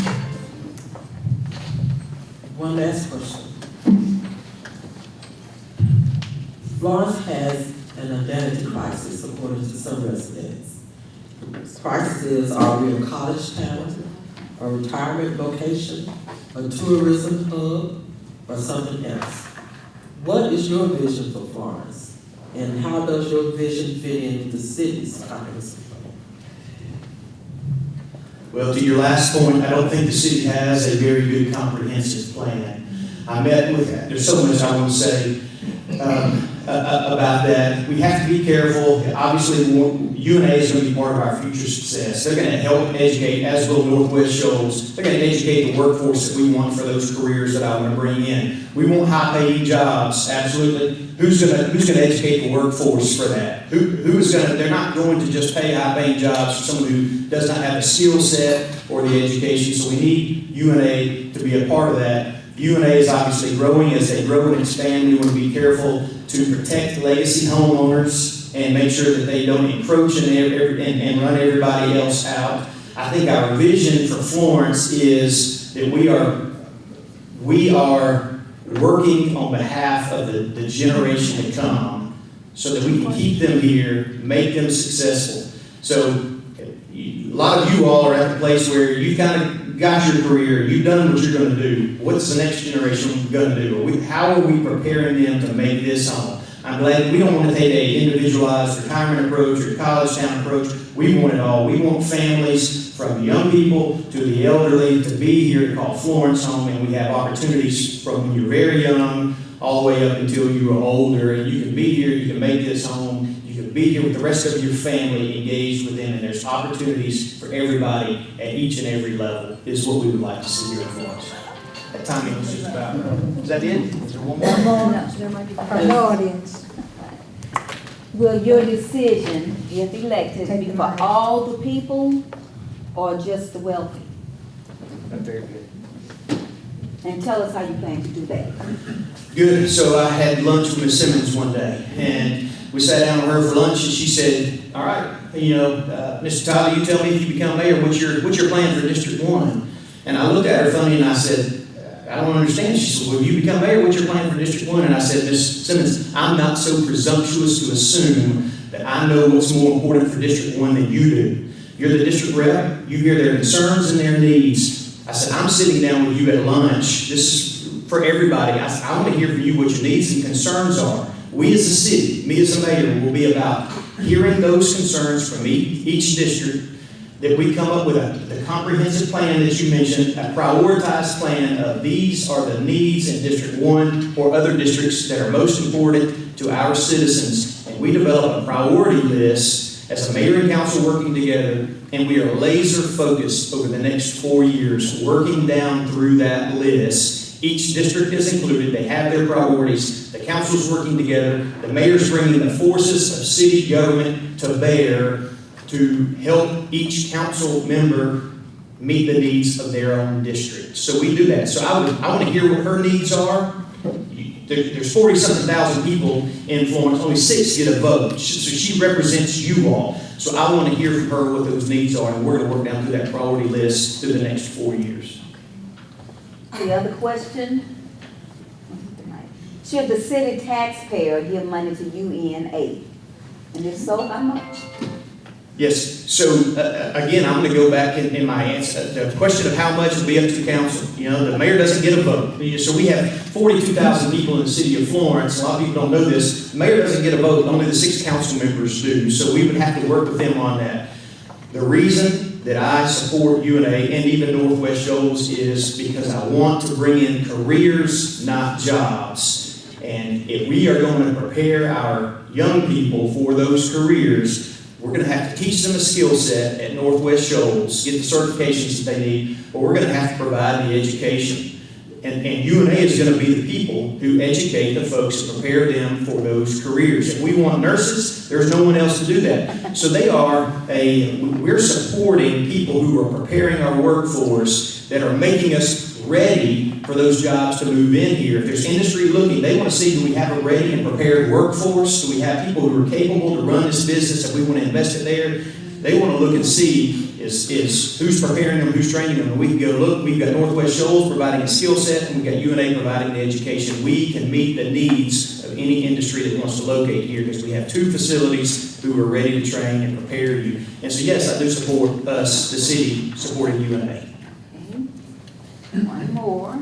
One last question. Florence has an identity crisis, according to some residents. Crises are we a college town, a retirement location, a tourism hub, or something else? What is your vision for Florence, and how does your vision fit in with the city's comprehensive plan? Well, to your last point, I don't think the city has a very good comprehensive plan. I met with, there's so much I want to say about that. We have to be careful. Obviously, UNA is going to be part of our future success. They're going to help educate, as will Northwest Shoals. They're going to educate the workforce that we want for those careers that I want to bring in. We want high-paying jobs, absolutely. Who's going to educate the workforce for that? They're not going to just pay high-paying jobs for someone who does not have the skill set or the education. So we need UNA to be a part of that. UNA is obviously growing. As they grow and expand, we want to be careful to protect legacy homeowners and make sure that they don't encroach and run everybody else out. I think our vision for Florence is that we are working on behalf of the generation to come so that we can keep them here, make them successful. So a lot of you all are at the place where you kind of got your career, you've done what you're going to do. What's the next generation going to do? How are we preparing them to make this home? I'm glad we don't want to take an individualized retirement approach or college town approach. We want it all. We want families, from young people to the elderly, to be here to call Florence home, and we have opportunities from when you're very young all the way up until you are older, and you can be here, you can make this home, you can be here with the rest of your family engaged with them, and there's opportunities for everybody at each and every level is what we would like to see here in Florence. That timing was just about right. Is that it? Is there one more? From the audience. Will your decision, if elected, be for all the people or just the wealthy? That's very good. And tell us how you plan to do that. Good. So I had lunch with Ms. Simmons one day, and we sat down with her for lunch, and she said, all right, Mr. Tyler, you tell me if you become mayor, what's your plan for District 1? And I looked at her funny, and I said, I don't understand. She said, well, you become mayor, what's your plan for District 1? And I said, Ms. Simmons, I'm not so presumptuous to assume that I know what's more important for District 1 than you do. You're the district rep. You hear their concerns and their needs. I said, I'm sitting down with you at lunch. This is for everybody. I said, I want to hear from you what your needs and concerns are. We as a city, me as a mayor, will be about hearing those concerns from each district, that we come up with the comprehensive plan that you mentioned, a prioritized plan of these are the needs in District 1 or other districts that are most important to our citizens. And we develop a priority list as a mayor and council working together, and we are laser focused over the next 4 years, working down through that list. Each district is included, they have their priorities, the council's working together, the mayor's bringing the forces of city government to bear to help each council member meet the needs of their own district. So we do that. So I want to hear what her needs are. there's 40-something thousand people in Florence, only 6 get a vote. So she represents you all. So I want to hear from her what those needs are, and we're going to work down through that priority list through the next 4 years. The other question? Should the city taxpayer give money to UNA? And if so, how much? Yes, so again, I'm going to go back in my answer. The question of how much will be up to the council. You know, the mayor doesn't get a vote. So we have 42,000 people in the city of Florence. A lot of people don't know this. The mayor doesn't get a vote. Only the 6 council members do. So we would have to work with them on that. The reason that I support UNA and even Northwest Shoals is because I want to bring in careers, not jobs. And if we are going to prepare our young people for those careers, we're going to have to teach them a skill set at Northwest Shoals, get the certifications that they need, but we're going to have to provide the education. And UNA is going to be the people who educate the folks and prepare them for those careers. If we want nurses, there's no one else to do that. So we're supporting people who are preparing our workforce that are making us ready for those jobs to move in here. If there's industry looking, they want to see, do we have a ready and prepared workforce? Do we have people who are capable to run this business if we want to invest it there? They want to look and see is who's preparing them, who's training them. And we can go look, we've got Northwest Shoals providing a skill set, and we've got UNA providing the education. We can meet the needs of any industry that wants to locate here because we have 2 facilities who are ready to train and prepare you. And so yes, I do support us, the city, supporting UNA. One more.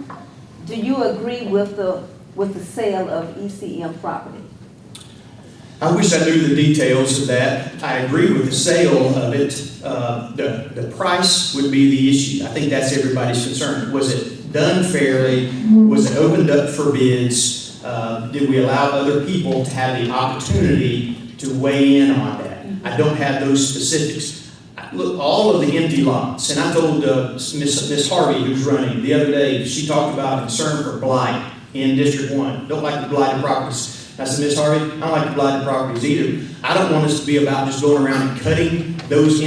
Do you agree with the sale of ECM property? I wish I knew the details of that. I agree with the sale of it. The price would be the issue. I think that's everybody's concern. Was it done fairly? Was it opened up for bids? Did we allow other people to have the opportunity to weigh in on that? I don't have those specifics. Look, all of the empty lots, and I told Miss Harvey, who's running, the other day, she talked about concern for blight in District 1. Don't like the blighted properties. I said, Miss Harvey, I don't like the blighted properties either. I don't want us to be about just going around and cutting those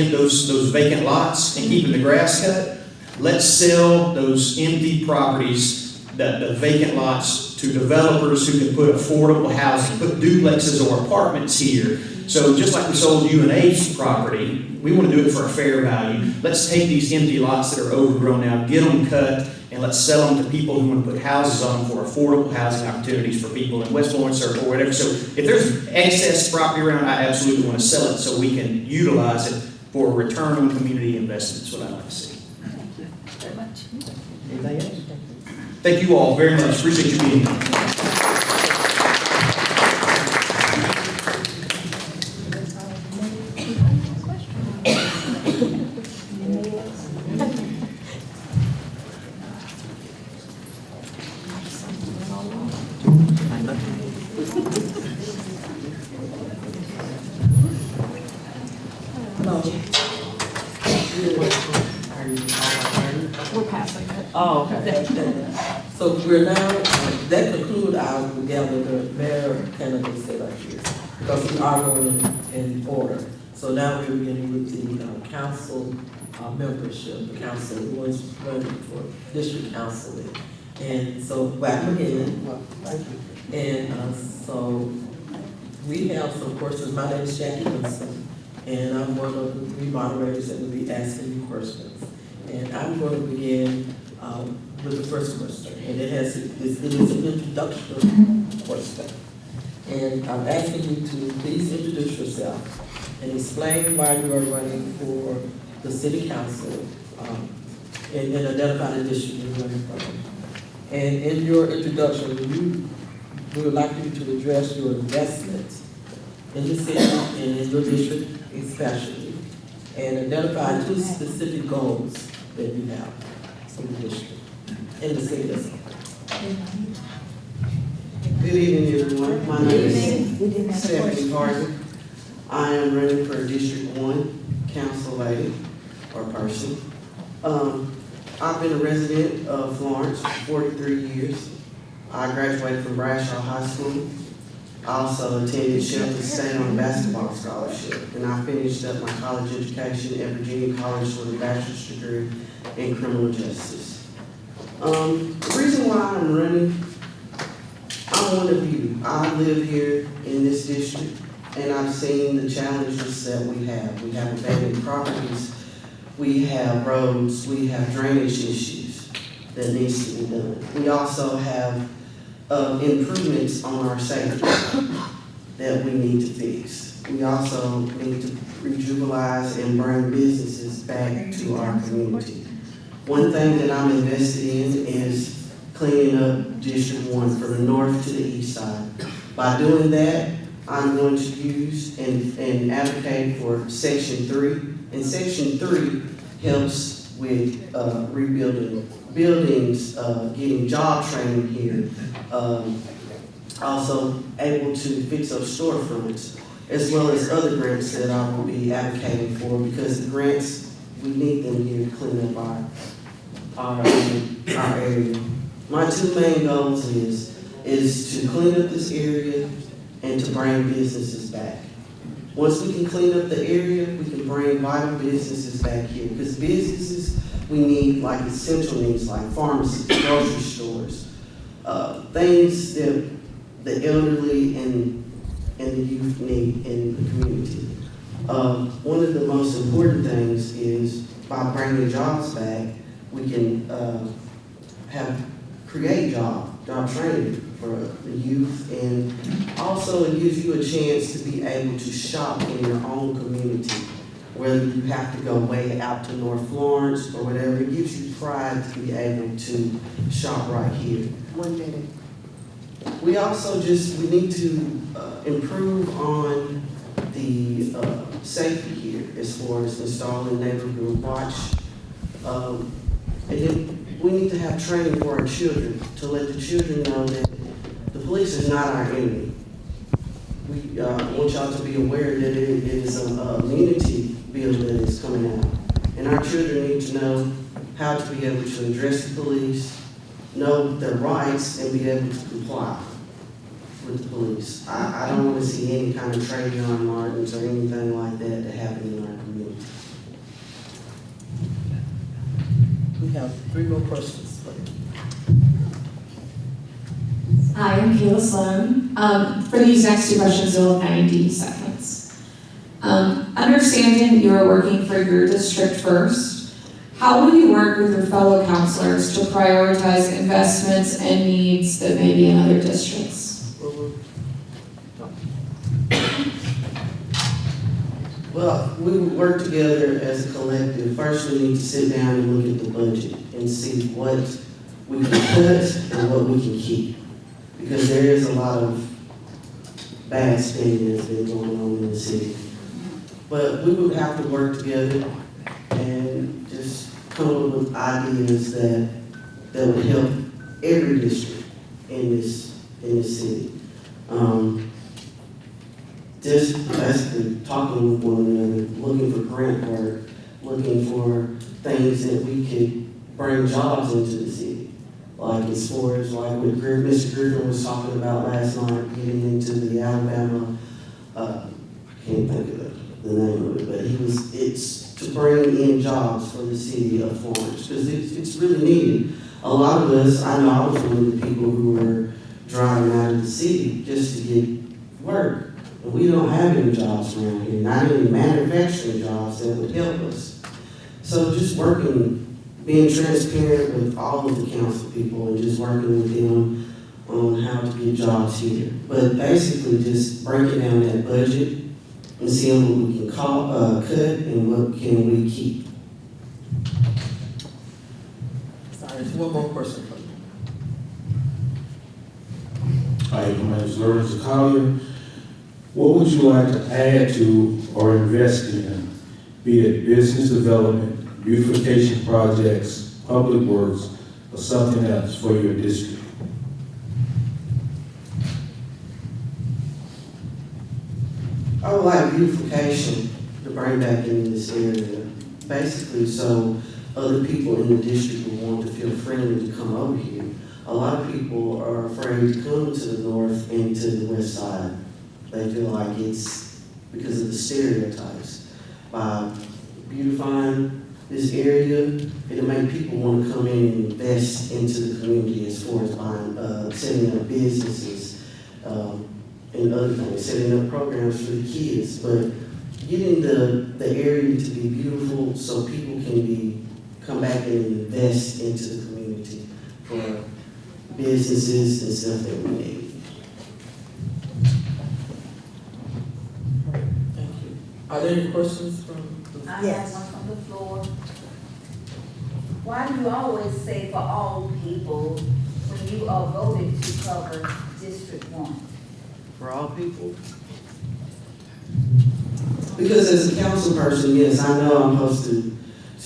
vacant lots and keeping the grass cut. Let's sell those empty properties, the vacant lots, to developers who can put affordable housing, put duplexes or apartments here. So just like we sold UNA's property, we want to do it for a fair value. Let's take these empty lots that are overgrown now, get them cut, and let's sell them to people who want to put houses on them for affordable housing opportunities for people in West Florence or whatever. So if there's excess property around, I absolutely want to sell it so we can utilize it for a return on community investment. That's what I'd like to see. Thank you very much. Anything else? Thank you all very much. Appreciate you being here. We're passing it. Oh, okay. So we're now, that concludes our gather the mayor candidates that are here, because we are going in order. So now we're beginning with the council membership, the council who is running for district council. And so back again. And so we have some questions. My name is Jackie Winston, and I'm one of the 3 moderators that will be asking you questions. And I'm going to begin with the first question, and it is an introduction question. And I'm asking you to please introduce yourself and explain why you are running for the city council and identify the district you're running from. And in your introduction, we would like you to address your investment in the city and in your district especially, and identify 2 specific goals that you have for the district in the city as well. Good evening, everyone. My name is Stephanie Carter. I am running for District 1 council lady or person. I've been a resident of Florence for 43 years. I graduated from Bradshaw High School. I also attended Shelton State on a basketball scholarship, and I finished up my college education at Virginia College with a bachelor's degree in criminal justice. The reason why I'm running, I someone of you. I live here in this district, and I've seen the challenges that we have. We have abandoned properties, we have roads, we have drainage issues that needs to be done. We also have improvements on our safety that we need to fix. We also need to rejuvenate and bring businesses back to our community. One thing that I'm invested in is cleaning up District 1 from the north to the east side. By doing that, I'm going to use and advocate for Section 3. And Section 3 helps with rebuilding buildings, getting job training here, also able to fix up storefronts, as well as other grants that I will be advocating for, because the grants, we need them here to clean up our area. My two main goals is to clean up this area and to bring businesses back. Once we can clean up the area, we can bring vital businesses back here, because businesses we need, like essential needs, like pharmacies, grocery stores, things that the elderly and the youth need in the community. One of the most important things is by bringing jobs back, we can create job training for the youth, and also it gives you a chance to be able to shop in your own community, whether you have to go way out to North Florence or whatever. It gives you pride to be able to shop right here. 1 minute. We also we need to improve on the safety here as far as installing neighborhood watch. And then we need to have training for our children to let the children know that the police is not our enemy. We want y'all to be aware that it is a community bill that is coming out. And our children need to know how to be able to address the police, know their rights, and be able to comply with the police. I don't want to see any kind of Trayvon Martins or anything like that to happen in our community. We have 3 more questions for you. Hi, I'm Kayla Sloan. For these next 2 questions, you'll have 90 seconds. Understanding you are working for your district first, how will you work with your fellow counselors to prioritize investments and needs that may be in other districts? Well, we would work together as a collective. First, we need to sit down and look at the budget and see what we can cut and what we can keep. Because there is a lot of bad spending that's been going on in the city. But we would have to work together and just come up with ideas that would help every district in this city. Just basically talking with one another, looking for grant work, looking for things that we could bring jobs into the city. Like as far as like what Mr. Griffin was talking about last night, getting into the Alabama, I can't think of the name of it, but it's to bring in jobs for the city of Florence, because it's really needed. A lot of us, I know I was one of the people who were driving out of the city just to get work. And we don't have any jobs around here, not any manufacturing jobs that would help us. So just being transparent with all of the council people and just working with them on how to get jobs here. But basically just breaking down that budget and seeing what we can cut and what can we keep. Sorry, there's 1 more question for you. Hi, my name is Lawrence Collier. What would you like to add to or invest in, be it business development, beautification projects, public works, or something else for your district? I would like beautification to bring back into this area, basically so other people in the district will want to feel friendly to come over here. A lot of people are afraid to come to the north and to the west side. They feel like it's because of the stereotypes. By beautifying this area, it'll make people want to come in and invest into the community as far as buying, setting up businesses and other things, setting up programs for the kids, but getting the area to be beautiful so people can come back and invest into the community for businesses and stuff that we need. Thank you. Are there any questions from the? I have one from the floor. Why do you always say for all people when you are voted to cover District 1? For all people? Because as a council person, yes, I know I'm supposed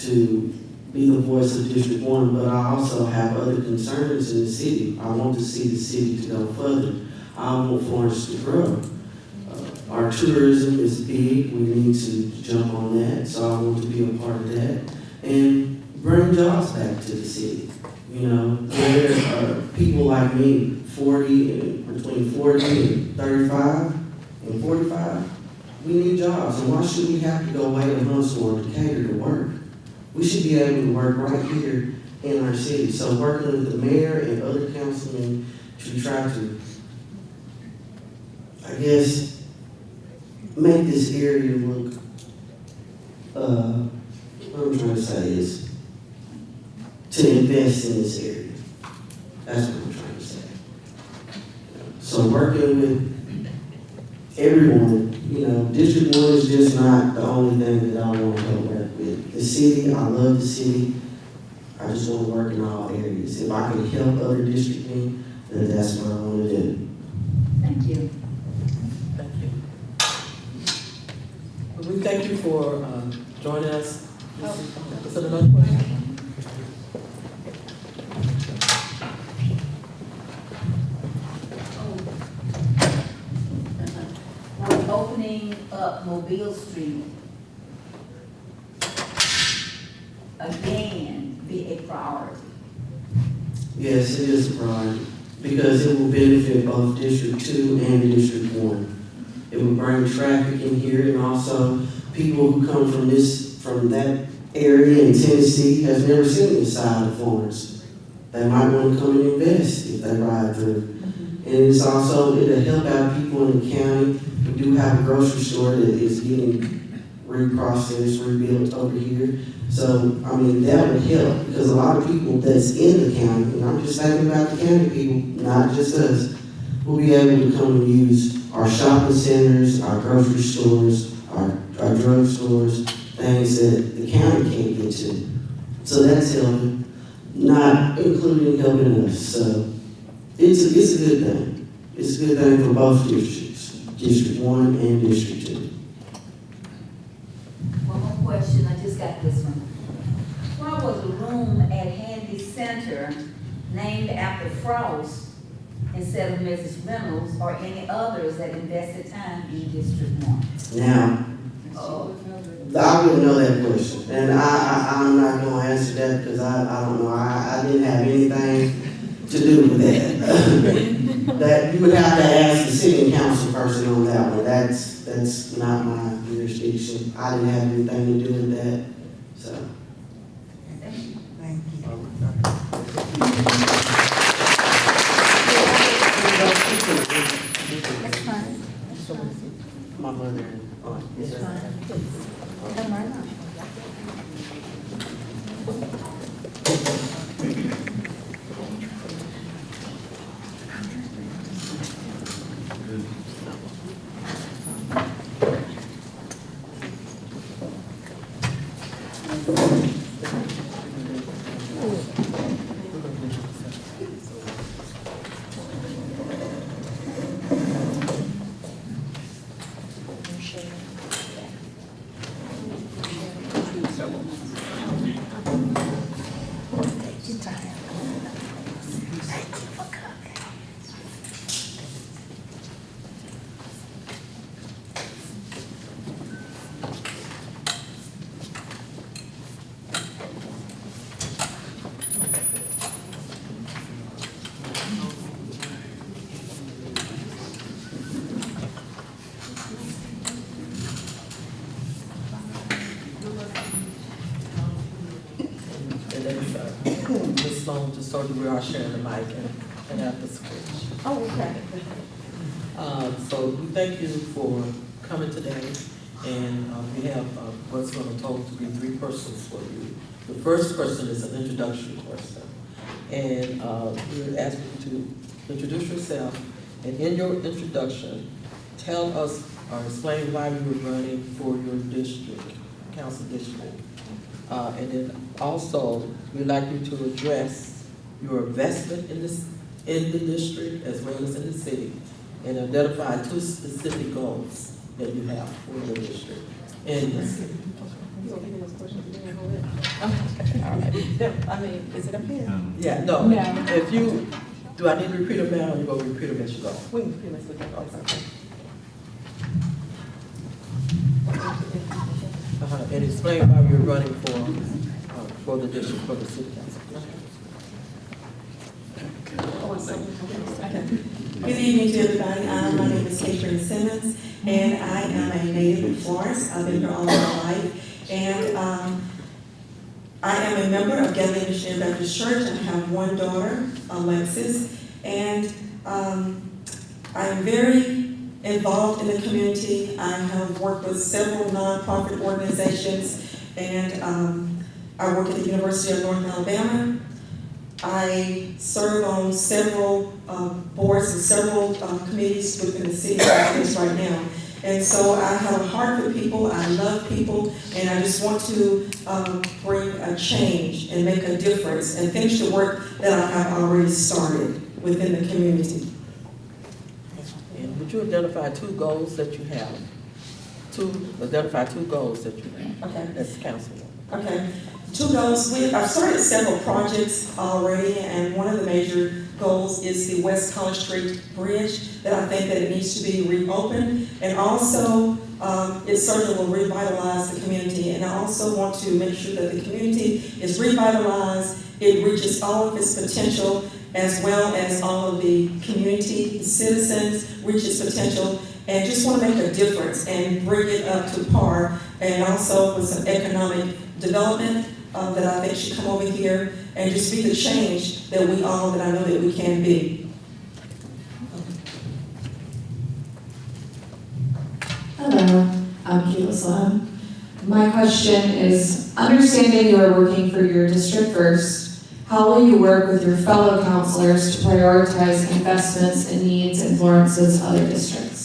to be the voice of District 1, but I also have other concerns in the city. I want to see the city to go further. I want Florence to grow. Our tourism is big. We need to jump on that, so I want to be a part of that. And bring jobs back to the city. You know, there are people like me, between 40 and 35 and 45. We need jobs, and why should we have to go away to Huntsville or Decatur to work? We should be able to work right here in our city. So working with the mayor and other councilmen to try to, I guess, make this area look, what I'm trying to say is, to invest in this area. That's what I'm trying to say. So working with everyone, you know, District 1 is just not the only thing that I want to go work with. The city, I love the city. I just want to work in all areas. If I can help other districtmen, then that's what I want to do. Thank you. Thank you. Well, we thank you for joining us. Is there another question? Will opening up Mobile Street again be a priority? Yes, it is a priority because it will benefit both District 2 and District 1. It will bring traffic in here, and also people who come from that area in Tennessee has never seen this side of Florence. They might want to come and invest if they ride through. And it's also, it'll help out people in the county. We do have a grocery store that is getting reprocessed, rebuilt over here. So, I mean, that would help because a lot of people that's in the county, and I'm just thinking about the county people, not just us, will be able to come and use our shopping centers, our grocery stores, our drug stores, things that the county can't get to. So that's helping, not including helping us. So it's a good thing. It's a good thing for both districts, District 1 and District 2. One more question, I just got this one. Why was a room at Handy Center named after Frost instead of Mrs. Reynolds or any others that invested time in District 1? Now, I wouldn't know that question, and I'm not going to answer that because I don't know. I didn't have anything to do with that. That you would have to ask the city council person on that one. That's not my jurisdiction. I didn't have anything to do with that. So. Thank you. That's fine. My mother and aunt. It's fine. Come right on. Ms. Sloan just told you we are sharing the mic and have to switch. Oh, okay. So we thank you for coming today, and we have what's going to total to be 3 persons for you. The first person is an introduction person, and we're asking you to introduce yourself, and in your introduction, tell us or explain why you were running for your district, council district. And then also, we'd like you to address your investment in the district as well as in the city, and identify 2 specific goals that you have for your district in the city. I mean, is it up here? Yeah, no. If you, do I need to repeat them now, or you going to repeat them as you go? We can pretty much look at those. And explain why you're running for the district, for the city council. Good evening to everybody. My name is Catherine Simmons, and I am a native of Florence. I've been here all my life. And I am a member of Galilee Missionary Baptist Church. I have 1 daughter, Alexis, and I am very involved in the community. I have worked with several nonprofit organizations, and I work at the University of North Alabama. I serve on several boards and several committees within the city right now. And so I have a heart for people, I love people, and I just want to bring a change and make a difference and finish the work that I have already started within the community. And would you identify 2 goals that you have? Identify 2 goals that you have. Okay. As councilman. Okay. 2 goals. I've started several projects already, and one of the major goals is the West College Street Bridge, that I think that it needs to be reopened, and also it certainly will revitalize the community. And I also want to make sure that the community is revitalized, it reaches all of its potential, as well as all of the community, the citizens reach its potential, and just want to make a difference and bring it up to par, and also with some economic development that I think should come over here and just be the change that I know that we can be. Hello, I'm Keila Salam. My question is, understanding you are working for your district first, how will you work with your fellow councilors to prioritize investments and needs in Florence's other districts?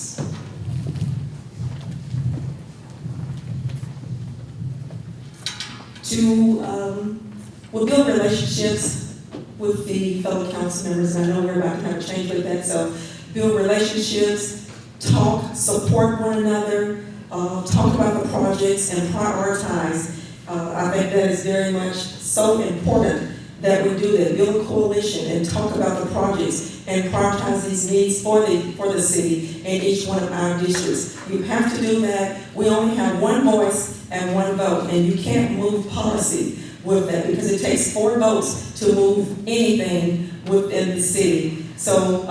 We'll build relationships with the fellow council members, and I know we're about to have a change with that, so build relationships, talk, support one another, talk about the projects, and prioritize. I think that is very much so important that we do that, build a coalition and talk about the projects and prioritize these needs for the city in each one of our districts. You have to do that. We only have 1 voice and 1 vote, and you can't move policy with that because it takes 4 votes to move anything within the city. So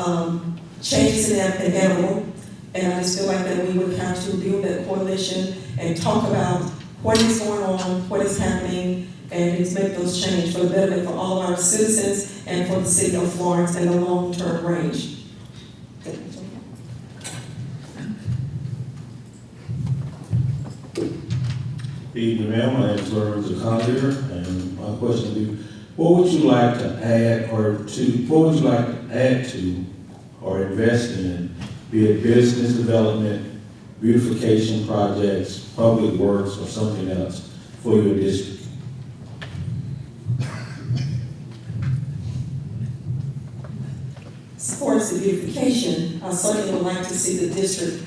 change is inevitable, and I just feel like that we would have to build that coalition and talk about what is going on, what is happening, and let's make those changes for the betterment for all of our citizens and for the city of Florence in the long-term range. Good evening, ma'am. My name is Lorenzo Collier, and my question would be, what would you like to add to or invest in, be it business development, beautification projects, public works, or something else for your district? As far as the beautification, I certainly would like to see the district,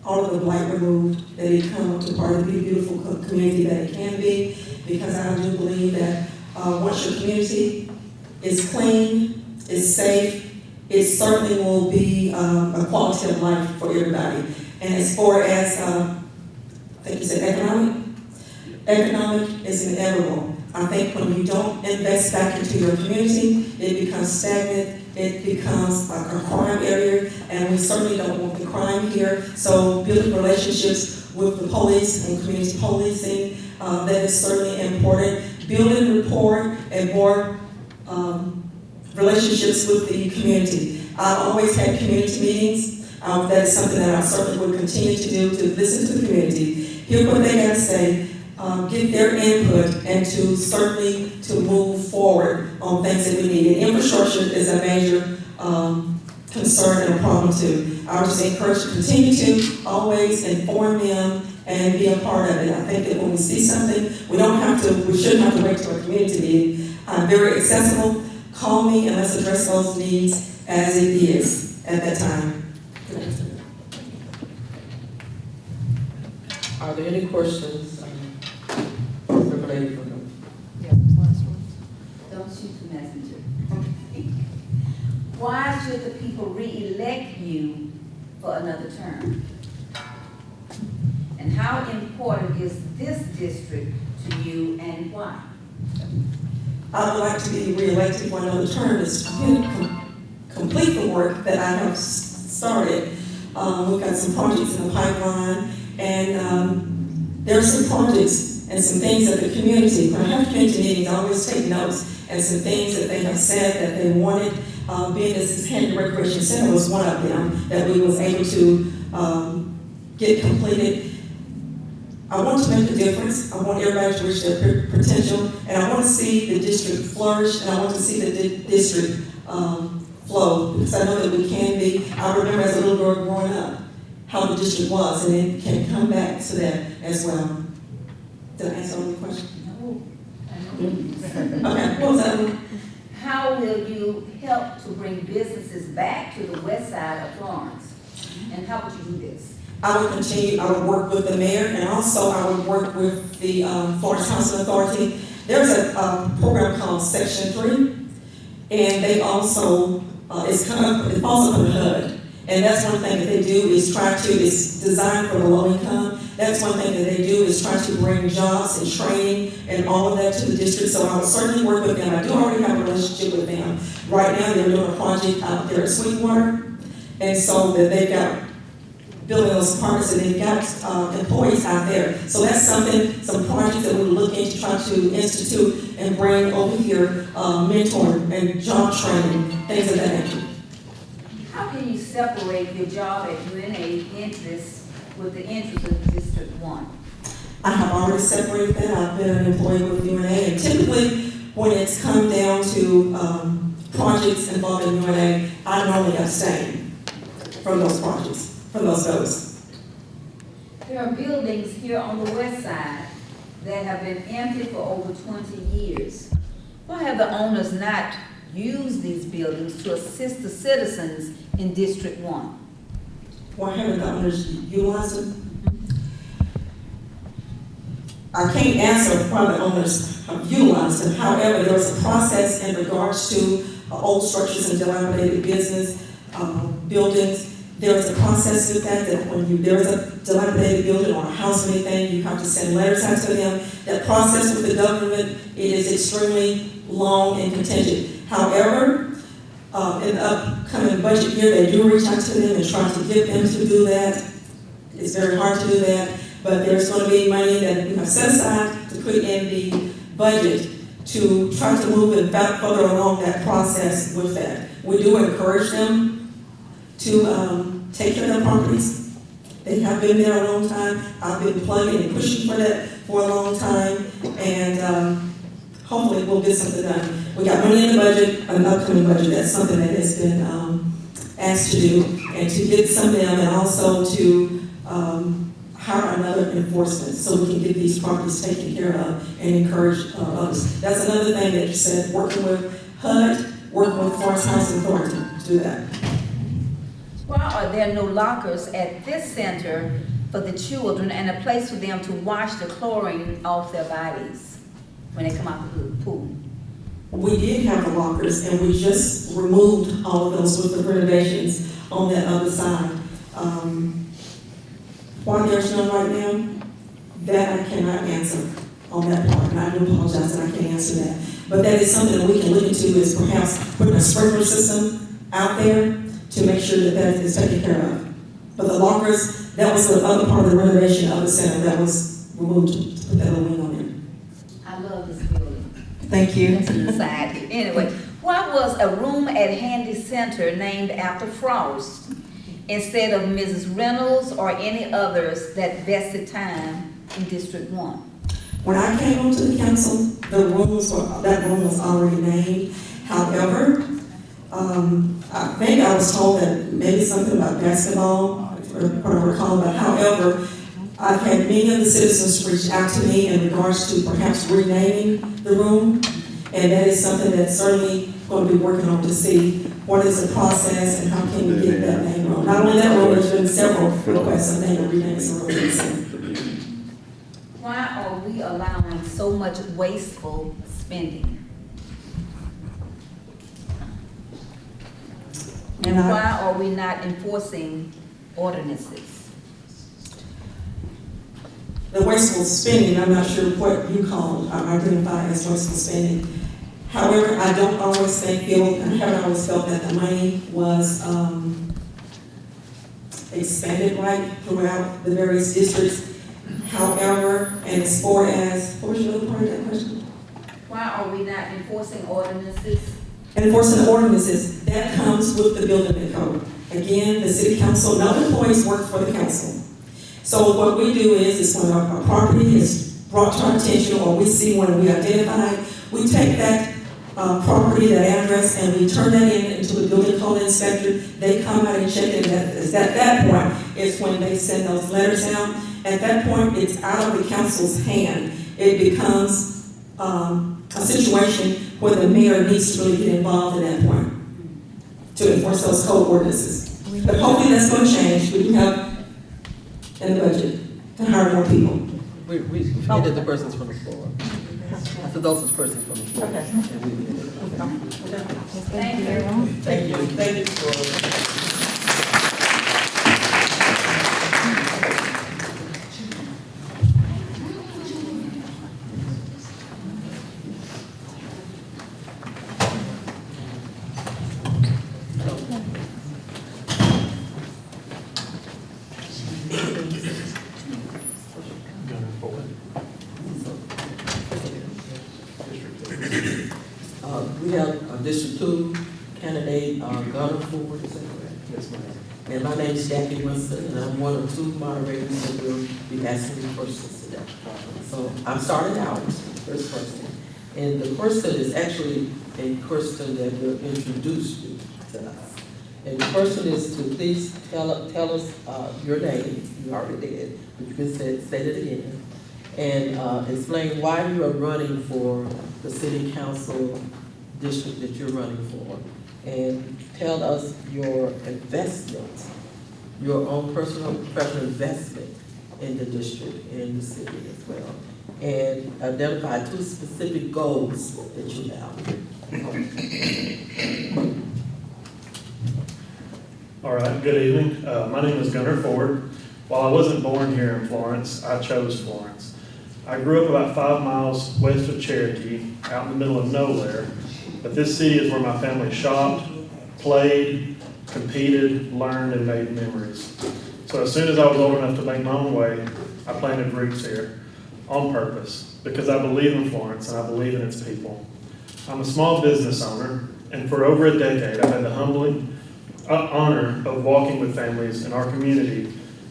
all of the blight removed, that it come up to part of the beautiful community that it can be, because I do believe that once your community is clean, is safe, it certainly will be a quality of life for everybody. And as far as, I think you said economic is inevitable. I think when you don't invest back into your community, it becomes stagnant, it becomes like a crime area, and we certainly don't want the crime here. So building relationships with the police and community policing, that is certainly important. Building rapport and more relationships with the community. I've always had community meetings. That is something that I certainly would continue to do, to listen to the community, hear what they have to say, get their input, and to certainly to move forward on things that we need. And infrastructure is a major concern and a problem too. I would just encourage to continue to always inform them and be a part of it. I think that when we see something, we shouldn't have to wait till a community meeting. I'm very accessible. Call me and let's address those needs as it is at that time. Are there any questions? Related for them? Don't shoot the messenger. Why should the people re-elect you for another term? And how important is this district to you and why? I would like to be re-elected for another term is to complete the work that I have started. We've got some projects in the pipeline, and there are some projects and some things that the community, when I have community meetings, I always take notes, and some things that they have said that they wanted, being this Handy Recreation Center was one of them that we was able to get completed. I want to make a difference. I want everybody to reach their potential, and I want to see the district flourish, and I want to see the district flow, because I know that we can be. I remember as a little girl growing up how the district was, and it can come back to that as well. Did I answer all your questions? No. I know. Okay, what was that one? How will you help to bring businesses back to the west side of Florence? And how would you do this? I would continue, I would work with the mayor, and also I would work with the Florence Housing Authority. There's a program called Section 3, and they also, it's also from HUD. And that's one thing that they do is it's designed for the low income. That's one thing that they do is try to bring jobs and training and all of that to the district. So I would certainly work with them. I do already have a relationship with them. Right now, they're doing a project out there at Sweetwater. And so that they've got building those apartments, and they've got employees out there. So that's some projects that we're looking to try to institute and bring over here, mentoring and job training, things of that nature. How can you separate your job at UNA interests with the interests of District 1? I have already separated that. I've been an employee with UNA, and typically when it's come down to projects involving UNA, I normally abstain from those projects, from those goals. There are buildings here on the west side that have been empty for over 20 years. Why have the owners not used these buildings to assist the citizens in District 1? Why haven't the owners utilized them? I can't answer why the owners have utilized them. However, there was a process in regards to old structures and dilapidated business buildings. There is a process with that when there's a dilapidated building or a house or anything, you have to send letters out to them. That process with the government, it is extremely long and contingent. However, in the upcoming budget year, they do reach out to them and try to get them to do that. It's very hard to do that, but there's going to be money that we have set aside to put in the budget to try to move it back further along that process with that. We do encourage them to take care of their properties. They have been there a long time. I've been plugging and pushing for that for a long time, and hopefully we'll get something done. We got money in the budget, an upcoming budget. That's something that has been asked to do, and to get some of them, and also to hire another enforcement so we can get these properties taken care of and encourage others. That's another thing that you said, working with HUD, working with Florence Housing Authority to do that. Why are there no lockers at this center for the children and a place for them to wash the chlorine off their bodies when they come out of the pool? We did have the lockers, and we just removed all of those with the renovations on that other side. Why there's none right now, that I cannot answer on that part, and I do apologize that I can't answer that. But that is something that we can look into, is perhaps putting a sprinkler system out there to make sure that that is taken care of. But the lockers, that was the other part of the renovation of the center that was removed to put that little wing on there. I love this building. Thank you. That's inside. Anyway, Why was a room at Handy Center named after Frost instead of Mrs. Reynolds or any others that vested time in District 1? When I came onto the council, that room was already named. However, I think I was told that maybe something about basketball, or what I recall, but however, I've had many of the citizens reach out to me in regards to perhaps renaming the room, and that is something that's certainly going to be working on to see what is the process and how can we get that name wrong. Not only that room, there's been several requests of name and renaming some rooms. Why are we allowing so much wasteful spending? And why are we not enforcing ordinances? The wasteful spending, I'm not sure what you identify as wasteful spending. However, I don't always haven't always felt that the money was expended right throughout the various districts. However, and as far as, what was your other part of that question? Why are we not enforcing ordinances? Enforcing ordinances, that comes with the building code. Again, the city council, no employees work for the council. So what we do is when a property is brought to our attention or we see one we identify, we take that property, that address, and we turn that into the building code inspector. They come out and check it. At that point is when they send those letters out. At that point, it's out of the council's hand. It becomes a situation where the mayor needs to really get involved in that point to enforce those code ordinances. But hopefully that's going to change. We do have in the budget to hire more people. We did the persons from the floor. I said those are persons from the floor. Okay. Thank you. Thank you. Thank you for. We have a District 2 candidate, Gunnar Ford, is that correct? Yes, ma'am. And my name is Jackie Winston, and I'm one of 2 moderators that will be asking questions today. So I'm starting out, first person. And the person is actually a person that will introduce you to us. And the person is to please tell us your name, you already did, but you can say it again, and explain why you are running for the city council district that you're running for, and tell us your investment, your own personal professional investment in the district, in the city as well, and identify 2 specific goals that you have. All right, good evening. My name is Gunnar Ford. While I wasn't born here in Florence, I chose Florence. I grew up about 5 miles west of Cherokee, out in the middle of nowhere, but this city is where my family shopped, played, competed, learned, and made memories. So as soon as I was old enough to make my own way, I planted roots here on purpose because I believe in Florence and I believe in its people. I'm a small business owner, and for over a decade I've had the humbling honor of walking with families in our community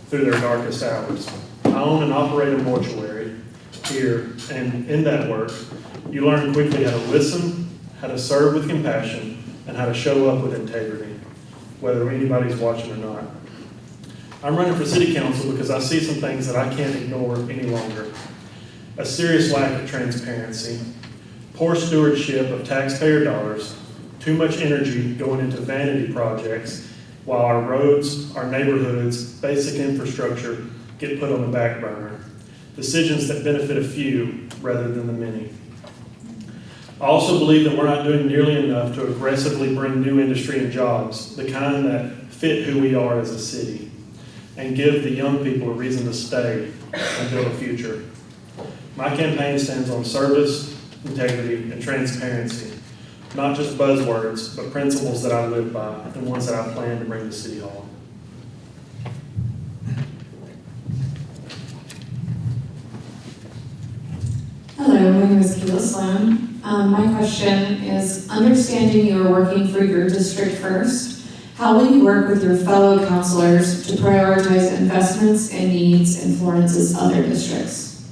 through their darkest hours. I own and operate a mortuary here, and in that work, you learn quickly how to listen, how to serve with compassion, and how to show up with integrity, whether anybody's watching or not. I'm running for city council because I see some things that I can't ignore any longer. A serious lack of transparency, poor stewardship of taxpayer dollars, too much energy going into vanity projects, while our roads, our neighborhoods, basic infrastructure get put on the back burner. Decisions that benefit a few rather than the many. I also believe that we're not doing nearly enough to aggressively bring new industry and jobs, the kind that fit who we are as a city, and give the young people a reason to stay and build a future. My campaign stands on service, integrity, and transparency, not just buzzwords, but principles that I live by and ones that I plan to bring to City Hall. Hello, my name is Keila Sloan. My question is, understanding you are working for your district first, how will you work with your fellow councilors to prioritize investments and needs in Florence's other districts?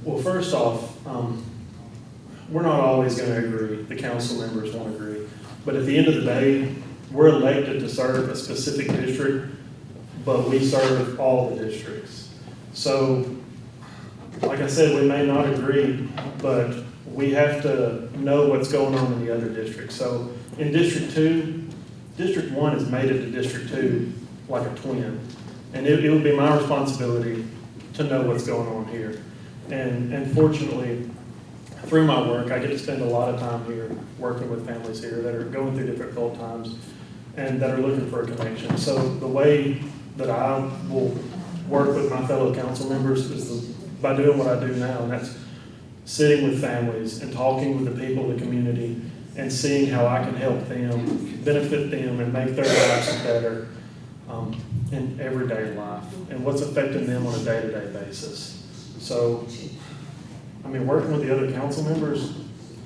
Well, first off, we're not always going to agree. The council members won't agree. But at the end of the day, we're elected to serve a specific district, but we serve all the districts. So, like I said, we may not agree, but we have to know what's going on in the other districts. So in District 2, District 1 has made it to District 2 like a twin. And it would be my responsibility to know what's going on here. And fortunately, through my work, I get to spend a lot of time here working with families here that are going through difficult times and that are looking for a connection. So the way that I will work with my fellow council members is by doing what I do now, and that's sitting with families and talking with the people of the community and seeing how I can help them, benefit them, and make their lives better in everyday life and what's affecting them on a day-to-day basis. So, I mean, working with the other council members,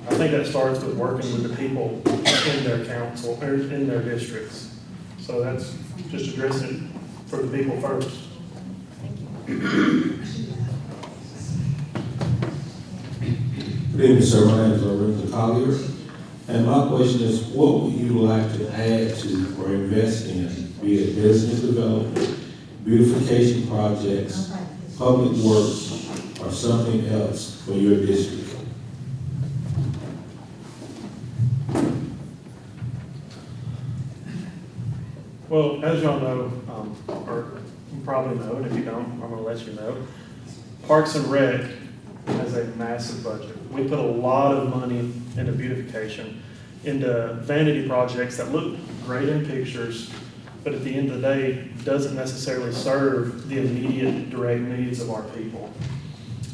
I think that starts with working with the people in their council, or in their districts. So that's just addressing it for the people first. Good evening, sir. My name is Lorenzo Collier. And my question is, what would you like to add to or invest in, be it business development, beautification projects, public works, or something else for your district? Well, as y'all know, or you probably know, and if you don't, I'm going to let you know, Parks and Rec has a massive budget. We put a lot of money into beautification, into vanity projects that look great in pictures, but at the end of the day, doesn't necessarily serve the immediate direct needs of our people.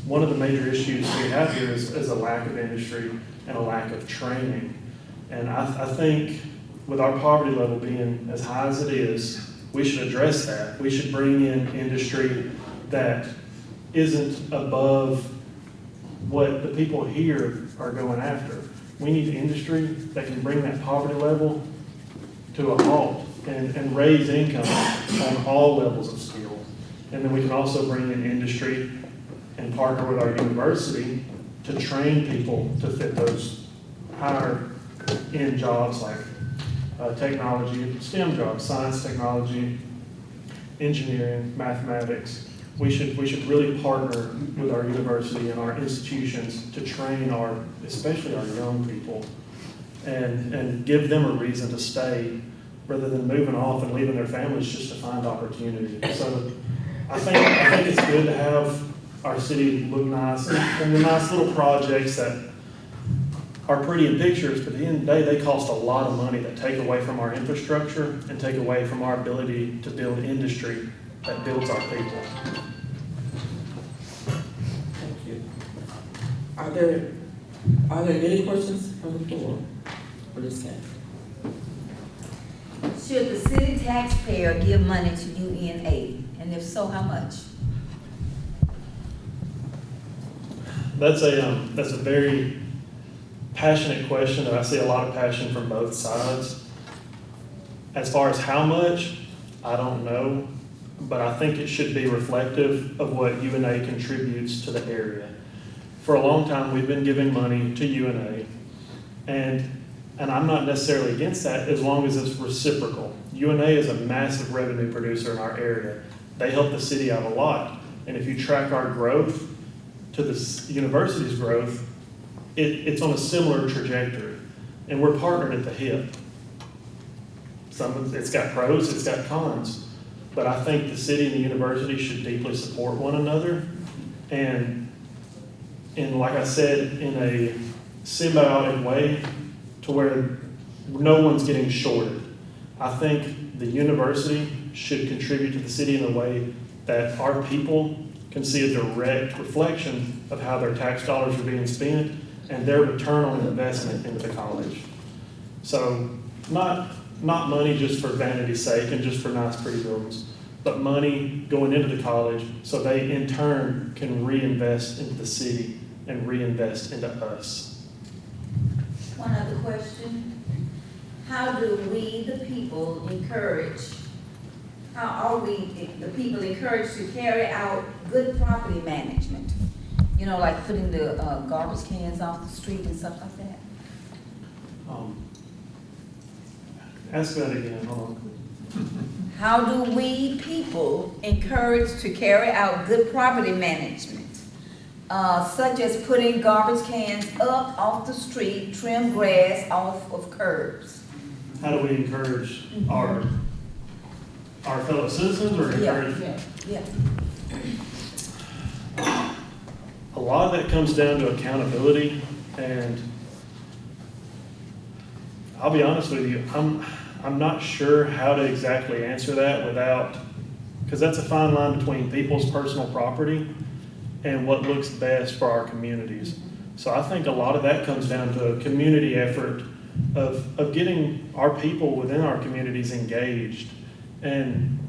One of the major issues we have here is a lack of industry and a lack of training. And I think with our poverty level being as high as it is, we should address that. We should bring in industry that isn't above what the people here are going after. We need industry that can bring that poverty level to a halt and raise income on all levels of skill. And then we can also bring in industry and partner with our university to train people to fit those higher end jobs like technology, STEM jobs, science, technology, engineering, mathematics. We should really partner with our university and our institutions to train especially our young people and give them a reason to stay rather than moving off and leaving their families just to find opportunity. So I think it's good to have our city look nice and the nice little projects that are pretty in pictures, but at the end of the day, they cost a lot of money that take away from our infrastructure and take away from our ability to build industry that builds our people. Thank you. Are there any questions from the floor for this case? Should the city taxpayer give money to UNA? And if so, how much? That's a very passionate question, and I see a lot of passion from both sides. As far as how much, I don't know, but I think it should be reflective of what UNA contributes to the area. For a long time, we've been giving money to UNA, and I'm not necessarily against that as long as it's reciprocal. UNA is a massive revenue producer in our area. They help the city out a lot, and if you track our growth to the university's growth, it's on a similar trajectory, and we're partnered at the hip. It's got pros, it's got cons, but I think the city and the university should deeply support one another, and like I said, in a symbiotic way to where no one's getting shorted. I think the university should contribute to the city in a way that our people can see a direct reflection of how their tax dollars are being spent and their return on investment into the college. So not money just for vanity's sake and just for nice, pretty buildings, but money going into the college so they in turn can reinvest into the city and reinvest into us. One other question. How do we, the people, how are we, the people, encouraged to carry out good property management? You know, like putting the garbage cans off the street and stuff like that? Ask that again, hold on. How do we, people, encourage to carry out good property management? Such as putting garbage cans up off the street, trim grass off of curbs. How do we encourage our fellow citizens or encourage? Yeah. A lot of that comes down to accountability, and I'll be honest with you, I'm not sure how to exactly answer that because that's a fine line between people's personal property and what looks best for our communities. So I think a lot of that comes down to a community effort of getting our people within our communities engaged and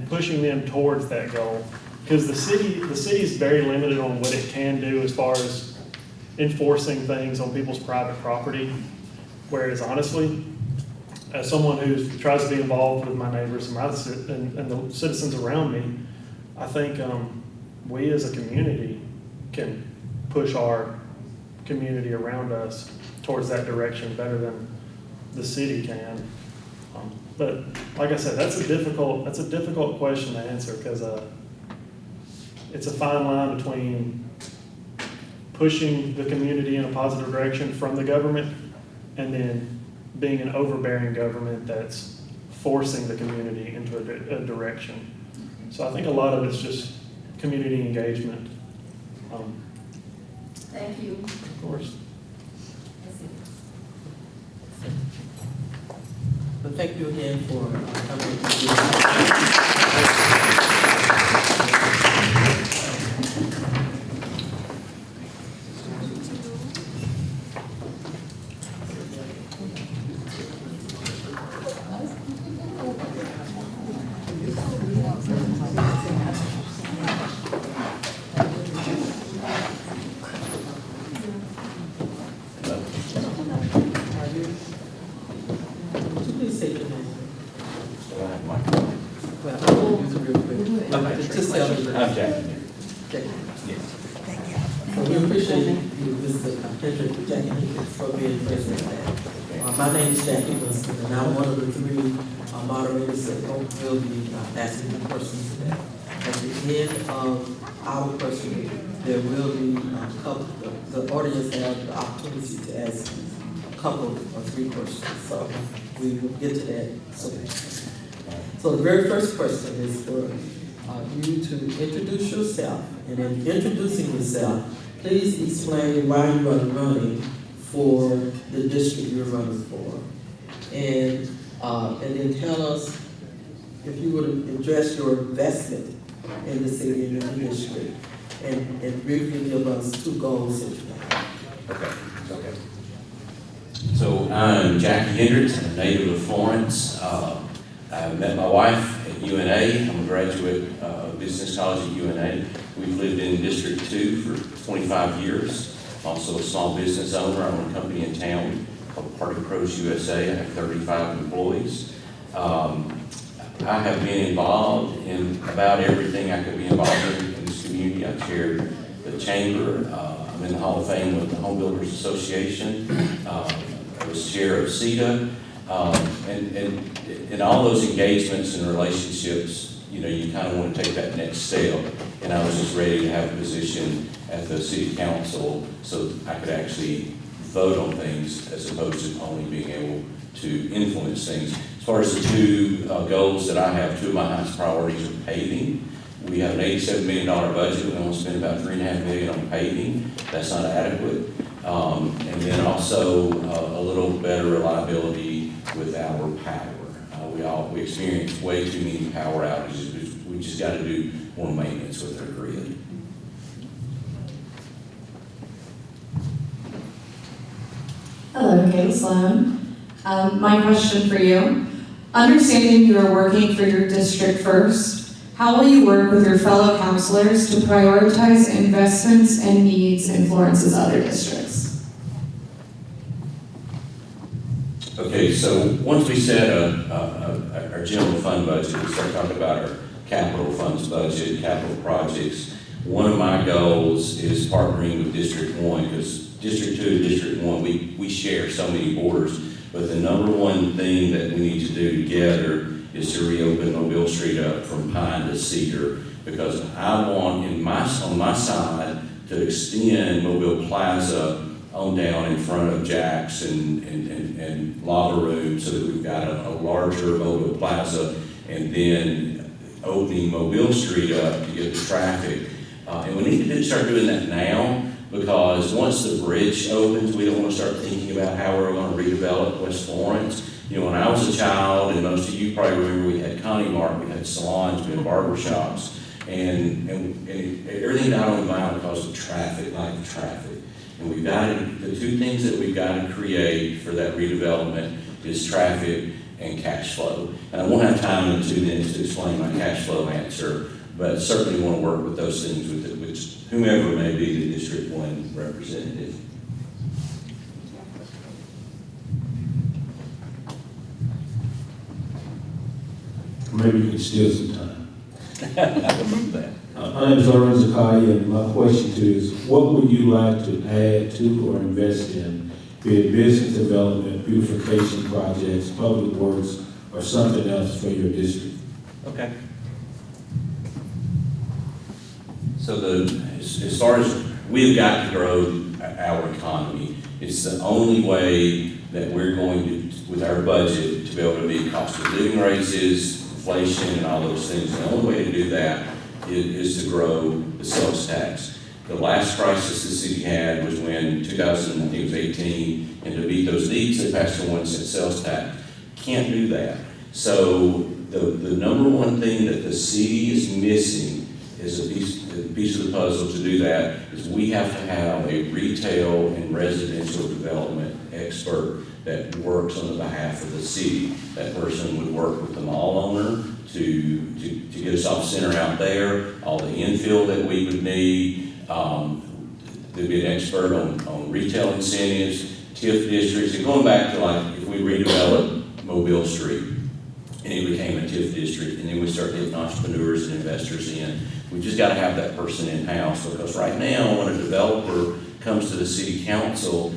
pushing them towards that goal. Because the city is very limited on what it can do as far as enforcing things on people's private property. Whereas honestly, as someone who tries to be involved with my neighbors and the citizens around me, I think we as a community can push our community around us towards that direction better than the city can. But like I said, that's a difficult question to answer because it's a fine line between pushing the community in a positive direction from the government and then being an overbearing government that's forcing the community into a direction. So I think a lot of it's just community engagement. Thank you. Of course. But thank you again for coming to please say your name. Well, I'll use it real quick. Just tell me. I'm Jack. Okay. Yes. So we appreciate you, Mr. Patrick Jackie Higgins, for being present today. My name is Jackie Winston, and I'm one of the three moderators that will be asking the questions today. At the end of our question, there will be the audience have the opportunity to ask a couple or three questions. So we will get to that soon. So the very first question is for you to introduce yourself, and in introducing yourself, please explain why you are running for the district you're running for, and then tell us if you would address your investment in the city and in the district, and briefly give us 2 goals that you have. Okay. So I'm Jackie Hendricks. I'm a native of Florence. I met my wife at UNA. I'm a graduate of Business College at UNA. We've lived in District 2 for 25 years. Also a small business owner. I own a company in town called Party Pros USA. I have 35 employees. I have been involved in about everything I could be involved in this community. I chair the chamber. I'm in the Hall of Fame with the Home Builders Association. I was chair of CETA. And in all those engagements and relationships, you know, you kind of want to take that next step. And I was just ready to have a position at the city council so I could actually vote on things as opposed to only being able to influence things. As far as the 2 goals that I have, 2 of my highest priorities are paving. We have an $87 million budget. We only spend about $3.5 million on paving. That's not adequate. And then also a little better reliability with our power. We experience way too many power outages. We just got to do more maintenance with our grid. Hello, Kate Sloan. My question for you. Understanding you are working for your district first, how will you work with your fellow councilors to prioritize investments and needs in Florence's other districts? Okay, so once we set our general fund budget, we start talking about our capital funds budget, capital projects. One of my goals is partnering with District 1, because District 2 and District 1, we share so many borders, but the number one thing that we need to do together is to reopen Mobile Street up from Pine to Cedar, because I want on my side to extend Mobile Plaza on down in front of Jack's and Lava Room, so that we've got a larger Mobile Plaza, and then opening Mobile Street up to get the traffic. And we need to start doing that now, because once the bridge opens, we don't want to start thinking about how we're going to redevelop West Florence. You know, when I was a child, and most of you probably remember, we had Connie Mart, we had salons, we had barber shops, and everything died on the vine because of traffic, lack of traffic. And we've got to, the two things that we've got to create for that redevelopment is traffic and cash flow. And I won't have time in 2 minutes to explain my cash flow answer, but certainly want to work with those things with whomever may be the District 1 representative. Maybe you can steal some time. My name is Lorenzo Zakai, and my question to you is, what would you like to add to or invest in, be it business development, beautification projects, public works, or something else for your district? Okay. So as far as we've got to grow our economy, it's the only way that we're going to, with our budget, to be able to meet cost of living raises, inflation, and all those things. The only way to do that is to grow the sales tax. The last crisis the city had was when 2018, and to meet those needs, they passed a 1-cent sales tax. Can't do that. So the number one thing that the city is missing is a piece of the puzzle to do that is we have to have a retail and residential development expert that works on the behalf of the city. That person would work with the mall owner to get us off center out there, all the infill that we would need. There'd be an expert on retail incentives, TIF districts, and going back to like if we redevelop Mobile Street and it became a TIF district, and then we start getting entrepreneurs and investors in. We just got to have that person in-house, because right now when a developer comes to the city council,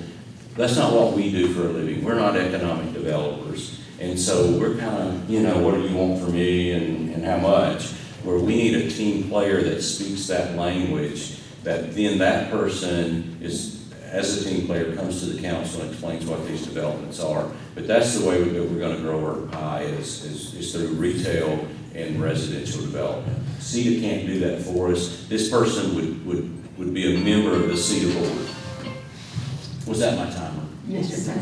that's not what we do for a living. We're not economic developers. And so we're kind of, you know, what do you want from me and how much? Where we need a team player that speaks that language, that then that person is, as a team player, comes to the council and explains what these developments are. But that's the way we're going to grow our pie is through retail and residential development. CETA can't do that for us. This person would be a member of the CETA board. Was that my timer? Yes, sir.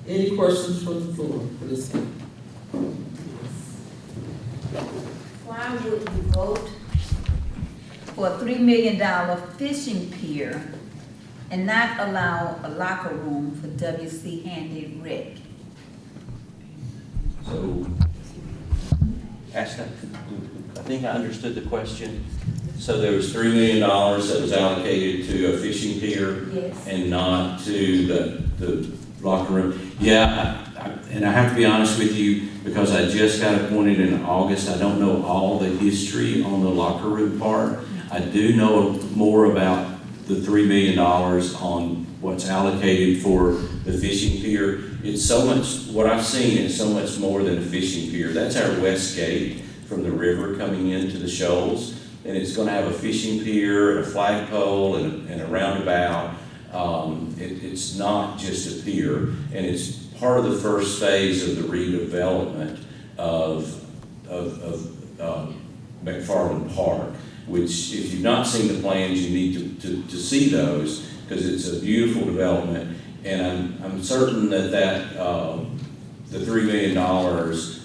Any questions from the floor for this? Why would you vote for a $3 million fishing pier and not allow a locker room for W.C. Handy Rec? So, I think I understood the question. So there was $3 million that was allocated to a fishing pier, yes, and not to the locker room. Yeah, and I have to be honest with you, because I just got appointed in August. I don't know all the history on the locker room part. I do know more about the $3 million on what's allocated for the fishing pier. It's so much, what I've seen is so much more than a fishing pier. That's our west gate from the river coming into the shoals. And it's going to have a fishing pier, and a flagpole, and a roundabout. It's not just a pier, and it's part of the first phase of the redevelopment of McFarland Park, which, if you've not seen the plans, you need to see those, because it's a beautiful development. And I'm certain that the $3 million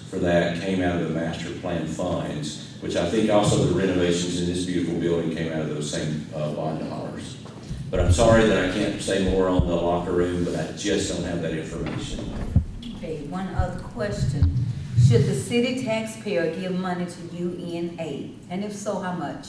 for that came out of the master plan funds, which I think also the renovations in this beautiful building came out of those same bond dollars. But I'm sorry that I can't say more on the locker room, but I just don't have that information. Okay, one other question. Should the city taxpayer give money to UNA? And if so, how much?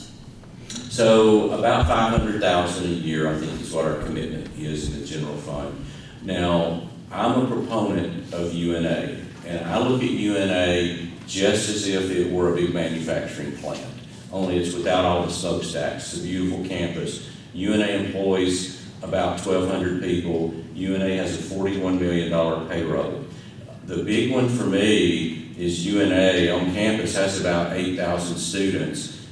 So about $500,000 a year, I think, is what our commitment is in the general fund. Now, I'm a proponent of UNA, and I look at UNA just as if it were a big manufacturing plant, only it's without all the smokestacks. It's a beautiful campus. UNA employs about 1,200 people. UNA has a $41 million payroll. The big one for me is UNA on campus has about 8,000 students.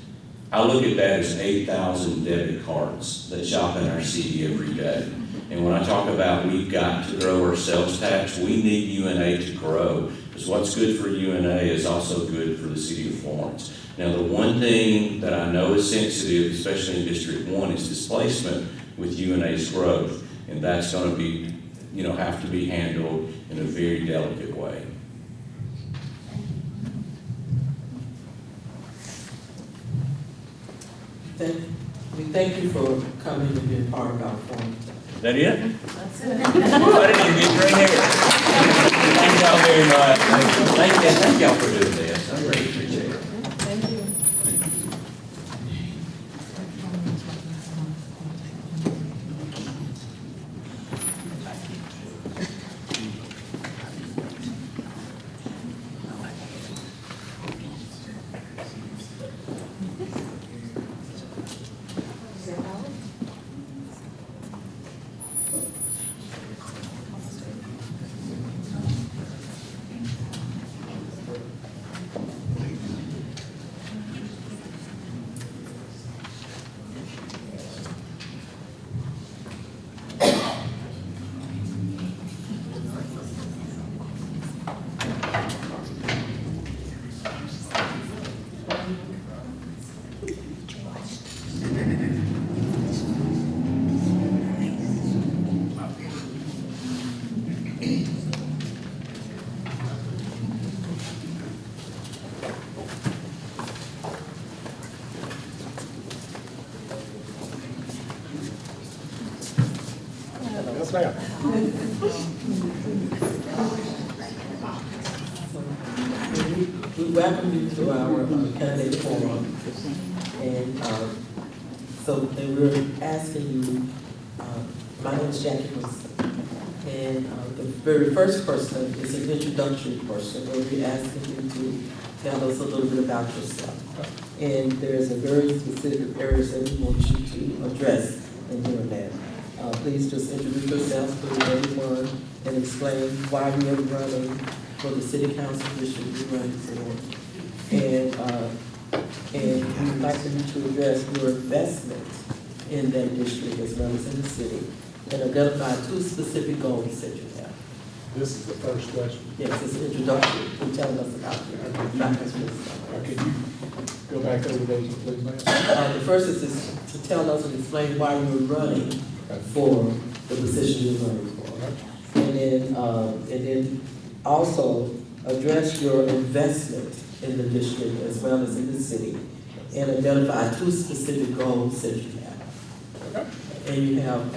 I look at that as 8,000 debit cards that shop in our city every day. And when I talk about we've got to grow our sales tax, we need UNA to grow. Because what's good for UNA is also good for the city of Florence. Now, the one thing that I know is sensitive, especially in District 1, is displacement with UNA's growth. And that's going to be, have to be handled in a very delicate way. We thank you for coming and being part of our forum. Is that it? That's it. I didn't even get green hair. Thank y'all very much. Thank y'all for doing this. I really appreciate it. Thank you. Yes, ma'am. We welcome you to our candidate forum, and we're asking you. My name is Jackie Winston, and the very first person is an introductory person where we're asking you to tell us a little bit about yourself. And there's a very specific areas that we want you to address in doing that. Please just introduce yourself to everyone and explain why you are running for the city council district you're running for. And we'd like you to address your investment in that district as well as in the city and identify 2 specific goals that you have. This is the first question. Yes, it's introductory to telling us about your Could you go back over those, please, ma'am? The first is to tell us and explain why you're running for the position you're running for. And then also address your investment in the district as well as in the city and identify 2 specific goals that you have. Okay. And you have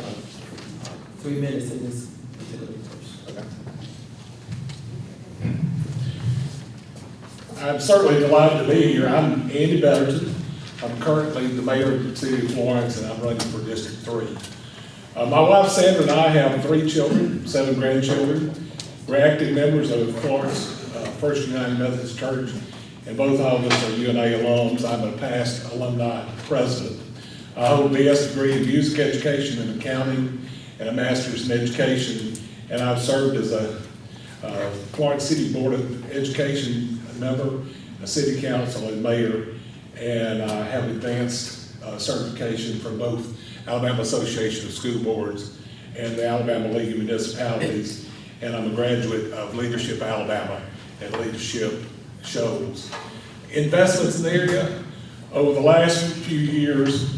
3 minutes in this particular course. Okay. I'm certainly delighted to be here. I'm Andy Betterton. I'm currently the mayor of the city of Florence, and I'm running for District 3. My wife Sandra and I have 3 children, 7 grandchildren. We're active members of Florence First United Methodist Church, and both of us are UNA alums. I'm a past alumni president. I hold a BS degree in music education and accounting and a master's in education, and I've served as a Florence City Board of Education member, a city council, and mayor, and I have advanced certification from both Alabama Association of School Boards and the Alabama League of Municipalities, and I'm a graduate of Leadership Alabama and Leadership Shoals. Investments in the area over the last few years,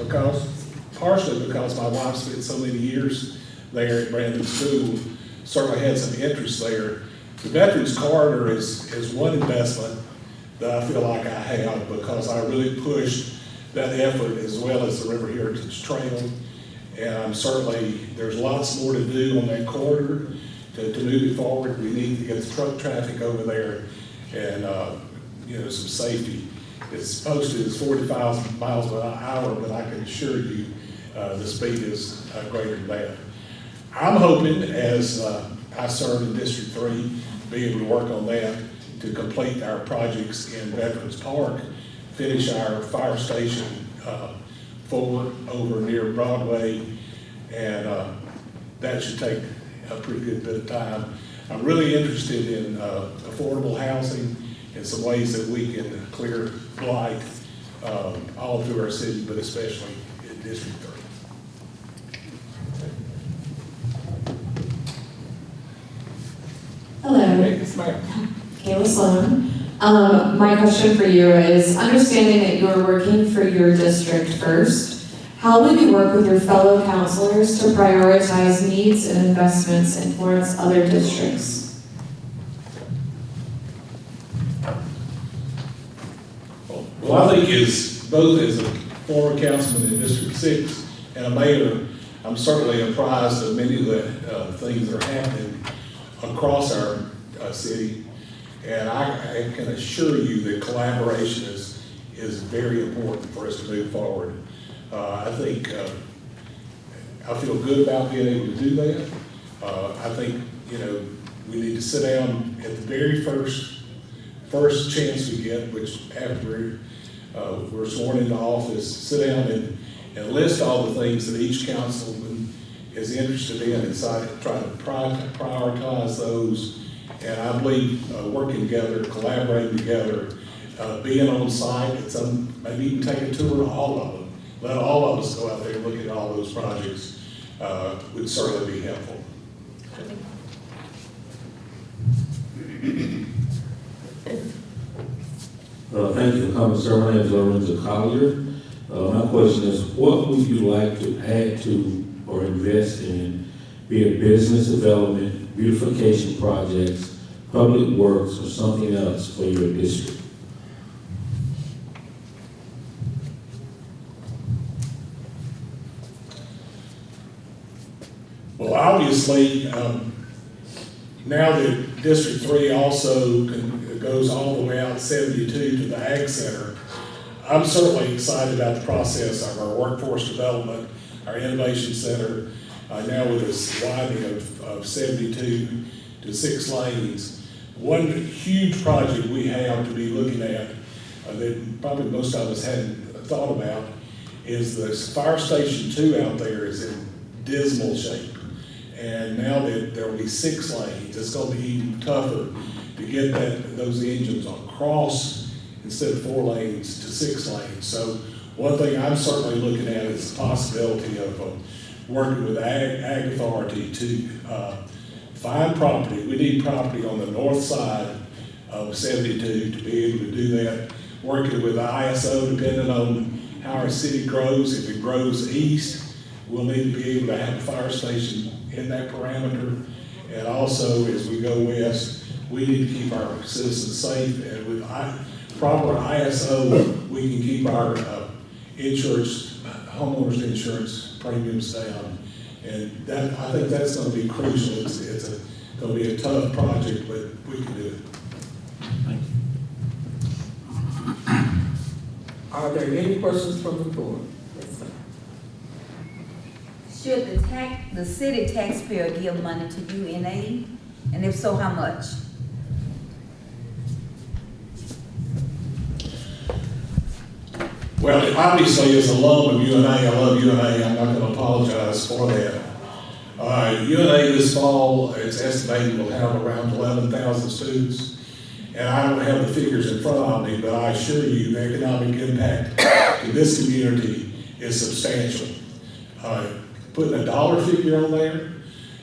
partially because my wife spent so many years there at Brandon School, certainly had some interest there. The Veterans Corridor is one investment that I feel like I have because I really pushed that effort as well as the River Heritage Trail And there's lots more to do on that corridor to move it forward. We need to get the truck traffic over there and, some safety. It's posted as 45 miles an hour, but I can assure you the speed is greater than that. I'm hoping, as I serve in District 3, to be able to work on that to complete our projects in Veterans Park, finish our fire station forward over near Broadway, and that should take a pretty good bit of time. I'm really interested in affordable housing and some ways that we can clear blight all through our city, but especially in District 3. Hello. Kayla Sloan. My question for you is, understanding that you are working for your district first, how will you work with your fellow councilors to prioritize needs and investments in Florence other districts? Well, I think both as a former councilman in District 6 and a mayor, I'm certainly apprised of many of the things that are happening across our city. And I can assure you that collaboration is very important for us to move forward. I think I feel good about being able to do that. I think, we need to sit down at the very first chance we get, which after we're sworn into office, sit down and list all the things that each councilman is interested in and try to prioritize those. And I believe working together, collaborating together, being on site, maybe even take a tour of all of them. Let all of us go out there and look at all those projects would certainly be helpful. Thank you for coming, sir. My name is Lorenzo Collier. My question is, what would you like to add to or invest in, be it business development, beautification projects, public works, or something else for your district? Well, obviously, now that District 3 also goes all the way out 72 to the Ag Center, I'm certainly excited about the process of our workforce development, our innovation center, now with this widening of 72 to 6 lanes. One huge project we have to be looking at that probably most of us hadn't thought about is the Fire Station 2 out there is in dismal shape. And now that there will be 6 lanes, it's going to be even tougher to get those engines across instead of 4 lanes to 6 lanes. So one thing I'm certainly looking at is the possibility of working with Ag Authority to find property. We need property on the north side of 72 to be able to do that. Working with the ISO, depending on how our city grows. If it grows east, we'll need to be able to have a fire station in that parameter. And also, as we go west, we need to keep our citizens safe. And with proper ISO, we can keep our insurance, homeowners insurance premiums down. And I think that's going to be crucial. It's going to be a tough project, but we can do it. Thank you. Are there any questions from the floor? Yes, sir. Should the city taxpayer give money to UNA? And if so, how much? Well, obviously, as a alum of UNA, I love UNA. I'm not going to apologize for that. UNA this fall, it's estimated will have around 11,000 students. And I don't have the figures in front of me, but I assure you the economic impact to this community is substantial. Putting a dollar figure on there,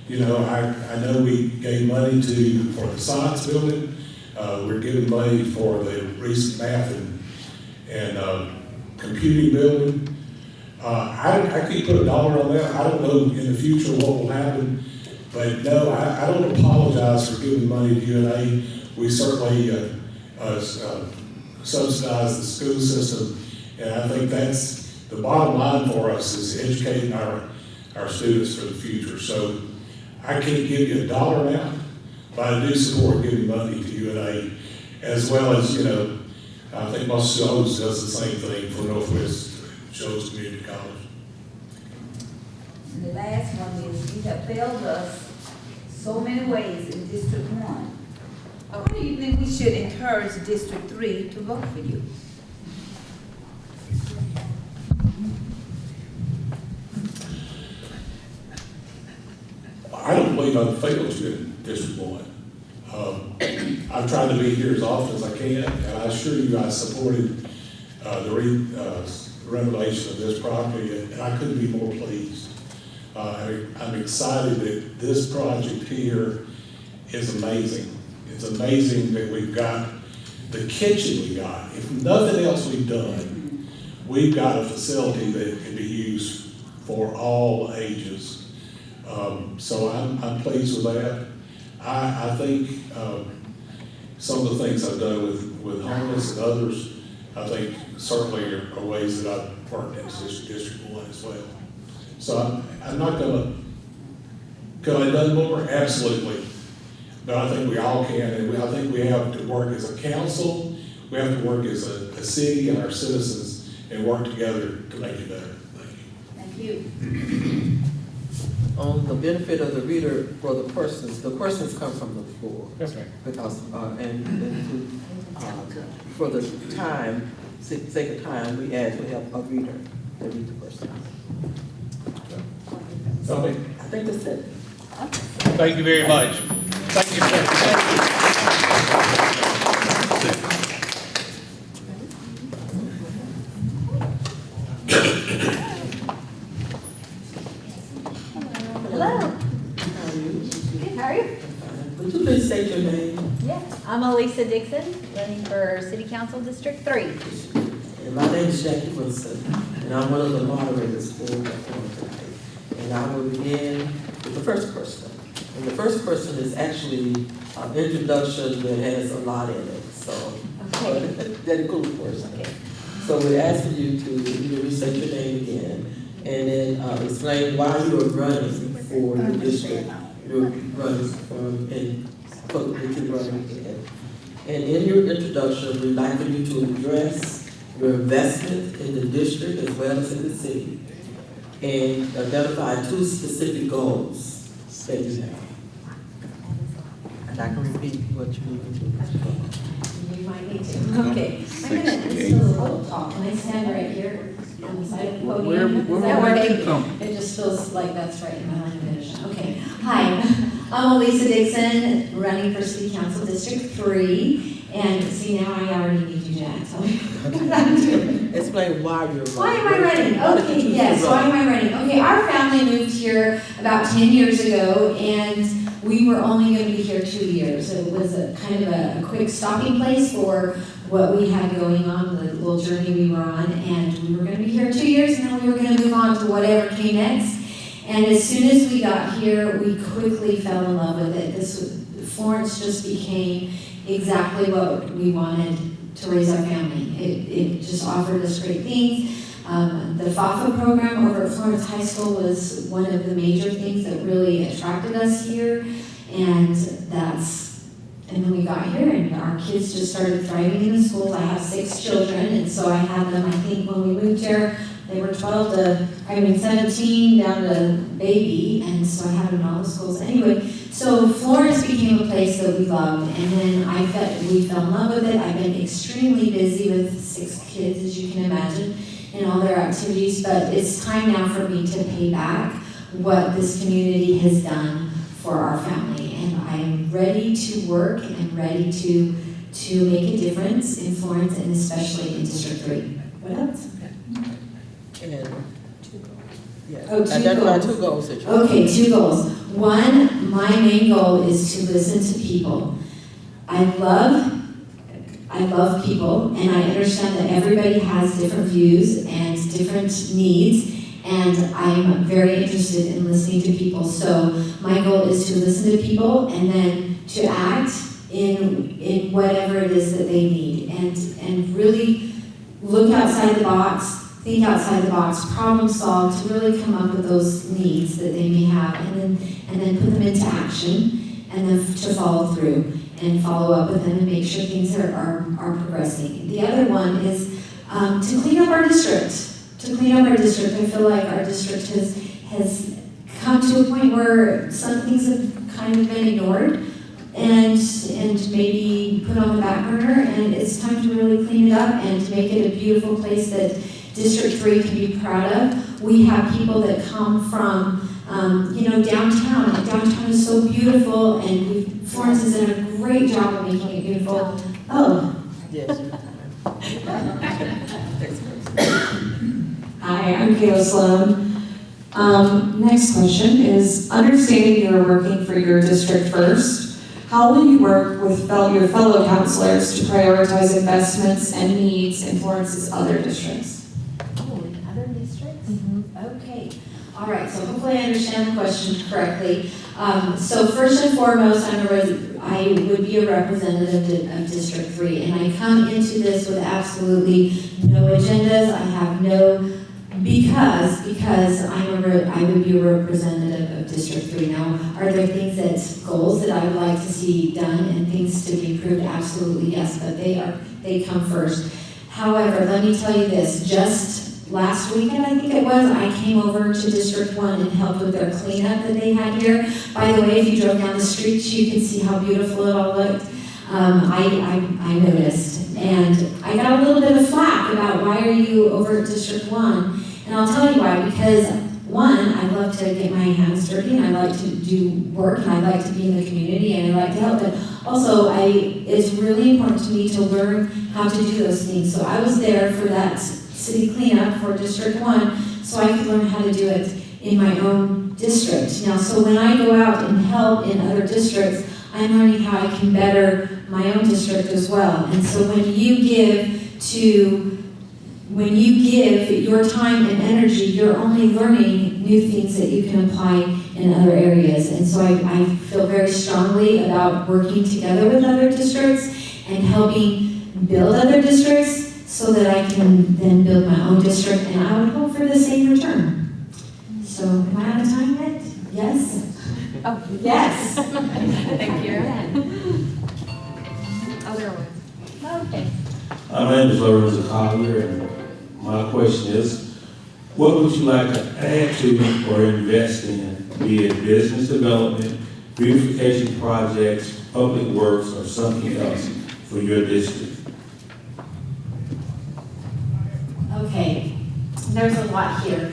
I know we gave money for the science building. We're giving money for the recent math and computing building. I can't put a dollar on that. I don't know in the future what will happen, but no, I don't apologize for giving money to UNA. We certainly subsidize the school system, and I think that's the bottom line for us is educating our our students for the future. So I can't give you a dollar amount, but I do support giving money to UNA, as well as, you know, I think most Shoals does the same thing for Northwest Shoals Community College. And the last one is, you have failed us so many ways in District 1. Why do you think we should encourage District 3 to vote for you? I don't believe I've failed you in District 1. I've tried to be here as often as I can, and I assure you I supported the revelation of this property, and I couldn't be more pleased. I'm excited that this project here is amazing. It's amazing that we've got the kitchen we got. If nothing else we've done, we've got a facility that can be used for all ages. So I'm pleased with that. I think some of the things I've done with homeless and others, I think certainly are ways that I've worked in District 1 as well. So I'm not gonna, could I have done more? Absolutely. But I think we all can, and I think we have to work as a council, we have to work as a city and our citizens and work together to make it better. Thank you. On the benefit of the reader, for the questions come from the floor. That's right. Because, for the time, sake of time, we ask to have a reader to read the questions. So I think that's it. Thank you very much. Thank you, sir. Hello. Good, how are you? Would you please state your name? Yeah, I'm Elisa Dixon, running for City Council District 3. And my name is Jackie Wilson, and I'm one of the moderators for the forum tonight. And I will begin with the first question. And the first question is actually an introduction that has a lot in it, so that includes portion. Okay. So we're asking you to restate your name again, and then explain why you are running for the district. You're running that you're running in. And in your introduction, we'd like for you to address your investment in the district as well as in the city, and identify 2 specific goals that you have. And I can repeat what you need to do. You might need to. Okay. I'm gonna do a little talk. Can I stand right here on the side of the podium? Is that working? It just feels like that's right in my vision. Okay. Hi, I'm Elisa Dixon, running for City Council District 3. And see, now I already need you, Jack. So explain why you're running. Why am I running? Okay, yes, why am I running? Okay, our family moved here about 10 years ago, and we were only going to be here 2 years. So it was a kind of a quick stopping place for what we had going on, the little journey we were on, and we were going to be here 2 years, and then we were going to move on to whatever came next. And as soon as we got here, we quickly fell in love with it. Florence just became exactly what we wanted to raise our family. It just offered us great things. The FAFA program over at Florence High School was one of the major things that really attracted us here, and then we got here and our kids just started thriving in the schools. I have 6 children, and so I had them, I think when we moved here, they were 17 down to baby, and so I had them in all the schools. Anyway, so Florence became a place that we loved, and then we fell in love with it. I've been extremely busy with 6 kids, as you can imagine, in all their activities, but it's time now for me to pay back what this community has done for our family, and I'm ready to work and ready to make a difference in Florence, and especially in District 3. What else? And Identify 2 goals that you have. Okay, 2 goals. One, my main goal is to listen to people. I love people, and I understand that everybody has different views and different needs, and I'm very interested in listening to people. So my goal is to listen to people and then to act in whatever it is that they need, and really look outside the box, think outside the box, problem solve, to really come up with those needs that they may have, and then put them into action, and then to follow through and follow up with them and make sure things are progressing. The other one is to clean up our district. To clean up our district, I feel like our district has come to a point where some things have kind of been ignored and maybe put on the back burner, and it's time to really clean it up and to make it a beautiful place that District 3 can be proud of. We have people that come from, downtown. Downtown is so beautiful, and Florence has done a great job of making it beautiful. Oh. Yes. Hi, I'm Kayla Sloan. Next question is, understanding you're working for your district first, how will you work with your fellow counselors to prioritize investments and needs in Florence's other districts? Oh, in other districts? Okay. All right, so hopefully I understand the question correctly. So first and foremost, I would be a representative of District 3, and I come into this with absolutely no agendas. I have no, because I would be a representative of District 3. Now, are there goals that I would like to see done and things to be improved? Absolutely, yes, but they come first. However, let me tell you this, just last weekend, I think it was, I came over to District 1 and helped with their cleanup that they had here. By the way, if you drove down the streets, you could see how beautiful it all looked. I noticed, and I got a little bit of flack about why are you over at District 1, and I'll tell you why, because one, I love to get my hands dirty, and I like to do work, and I like to be in the community, and I like to help, but also it's really important to me to learn how to do those things. So I was there for that city cleanup for District 1, so I could learn how to do it in my own district. Now, so when I go out and help in other districts, I'm learning how I can better my own district as well. And so when you give your time and energy, you're only learning new things that you can apply in other areas. And so I feel very strongly about working together with other districts and helping build other districts so that I can then build my own district, and I would hope for the same return. So am I out of time yet? Yes? Oh, yes. Thank you. Other ones. Okay. My name is Lorenzo Collier, and my question is, what would you like to add to or invest in, be it business development, beautification projects, public works, or something else for your district? Okay, there's a lot here.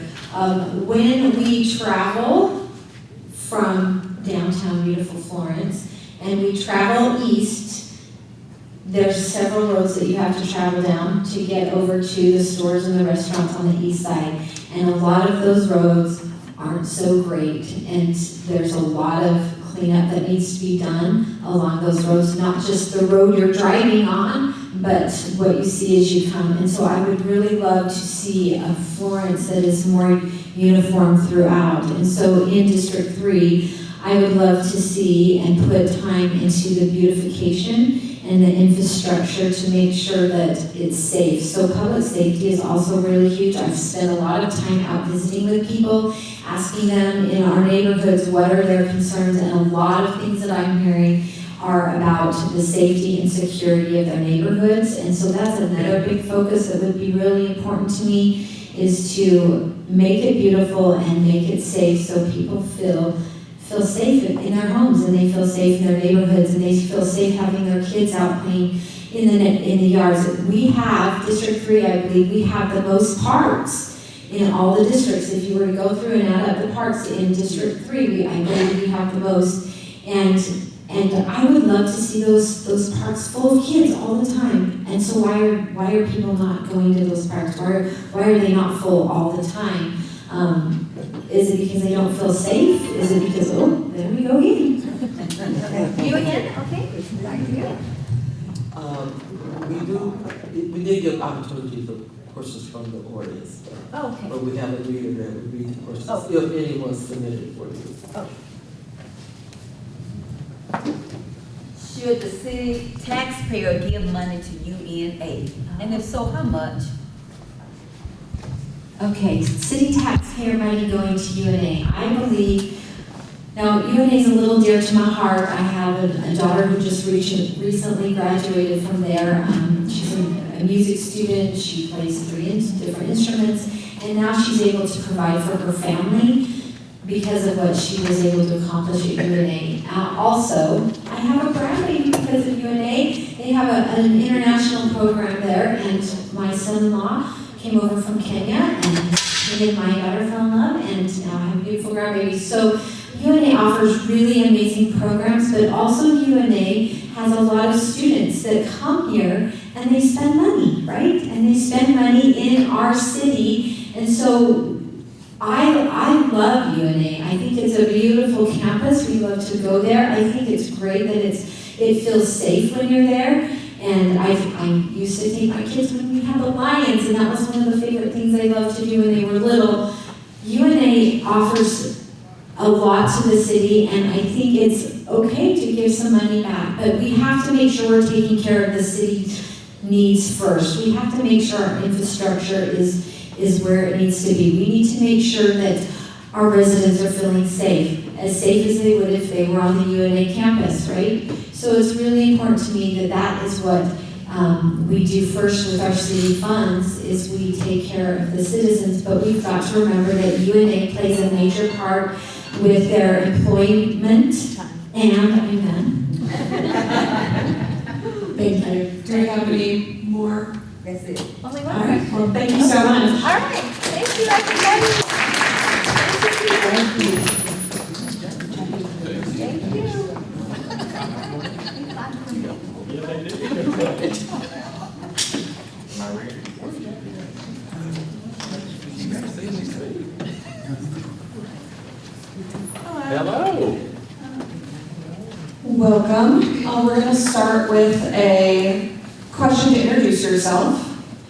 When we travel from downtown beautiful Florence and we travel east, there's several roads that you have to travel down to get over to the stores and the restaurants on the east side. And a lot of those roads aren't so great, and there's a lot of cleanup that needs to be done along those roads, not just the road you're driving on, but what you see as you come. And so I would really love to see a Florence that is more uniform throughout. And so in District 3, I would love to see and put time into the beautification and the infrastructure to make sure that it's safe. So public safety is also really huge. I've spent a lot of time out visiting with people, asking them in our neighborhoods what are their concerns, and a lot of things that I'm hearing are about the safety and security of their neighborhoods. And so that's another big focus that would be really important to me, is to make it beautiful and make it safe so people feel safe in their homes, and they feel safe in their neighborhoods, and they feel safe having their kids out playing in the yards. We have, District 3, I believe, we have the most parks in all the districts. If you were to go through and add up the parks in District 3, I believe we have the most. And I would love to see those parks full of kids all the time. And so why are people not going to those parks? Why are they not full all the time? Is it because they don't feel safe? Is it because, there we go again? You again? Okay. Back to you. We did give opportunity for questions from the audience. Okay. But we have a reader that would read the questions, if anyone submitted for you. Should the city taxpayer give money to UNA? And if so, how much? Okay, city taxpayer money going to UNA. I believe, now UNA is a little dear to my heart. I have a daughter who just recently graduated from there. She's a music student. She plays 3 different instruments, and now she's able to provide for her family because of what she was able to accomplish at UNA. Also, I have a grandbaby because of UNA. They have an international program there, and my son-in-law came over from Kenya, and he and my daughter fell in love, and now I have a beautiful grandbaby. So UNA offers really amazing programs, but also UNA has a lot of students that come here and they spend money, right? And they spend money in our city, and so I love UNA. I think it's a beautiful campus. We love to go there. I think it's great that it feels safe when you're there. And I used to take my kids when we had the Lions, and that was one of the favorite things they loved to do when they were little. UNA offers a lot to the city, and I think it's okay to give some money back. But we have to make sure we're taking care of the city's needs first. We have to make sure our infrastructure is where it needs to be. We need to make sure that our residents are feeling safe as they would if they were on the UNA campus, right? So it's really important to me that is what we do first with our city funds, is we take care of the citizens, but we've got to remember that UNA plays a major part with their employment, and I'm done. Thank you. Do we have any more? That's it. Only All one right, question. well, thank you so much. All right, thank you, everybody. Thank you. Thank you. Hello. Welcome. We're going to start with a question to introduce yourself.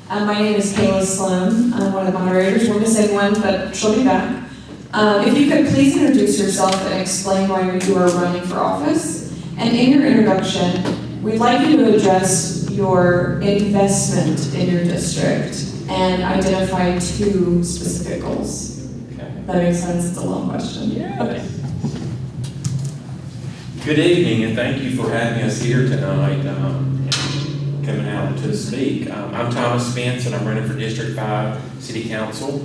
My name is Kayla Sloan. I'm one of the moderators. We're missing one, but she'll be back. If you could please introduce yourself and explain why you are running for office. And in your introduction, we'd like you to address your investment in your district and identify 2 specific goals. Okay. That makes sense. It's a long question. Yes. Okay. Good evening, and thank you for having us here tonight, and coming out to speak. I'm Thomas Spence, and I'm running for District 5 City Council.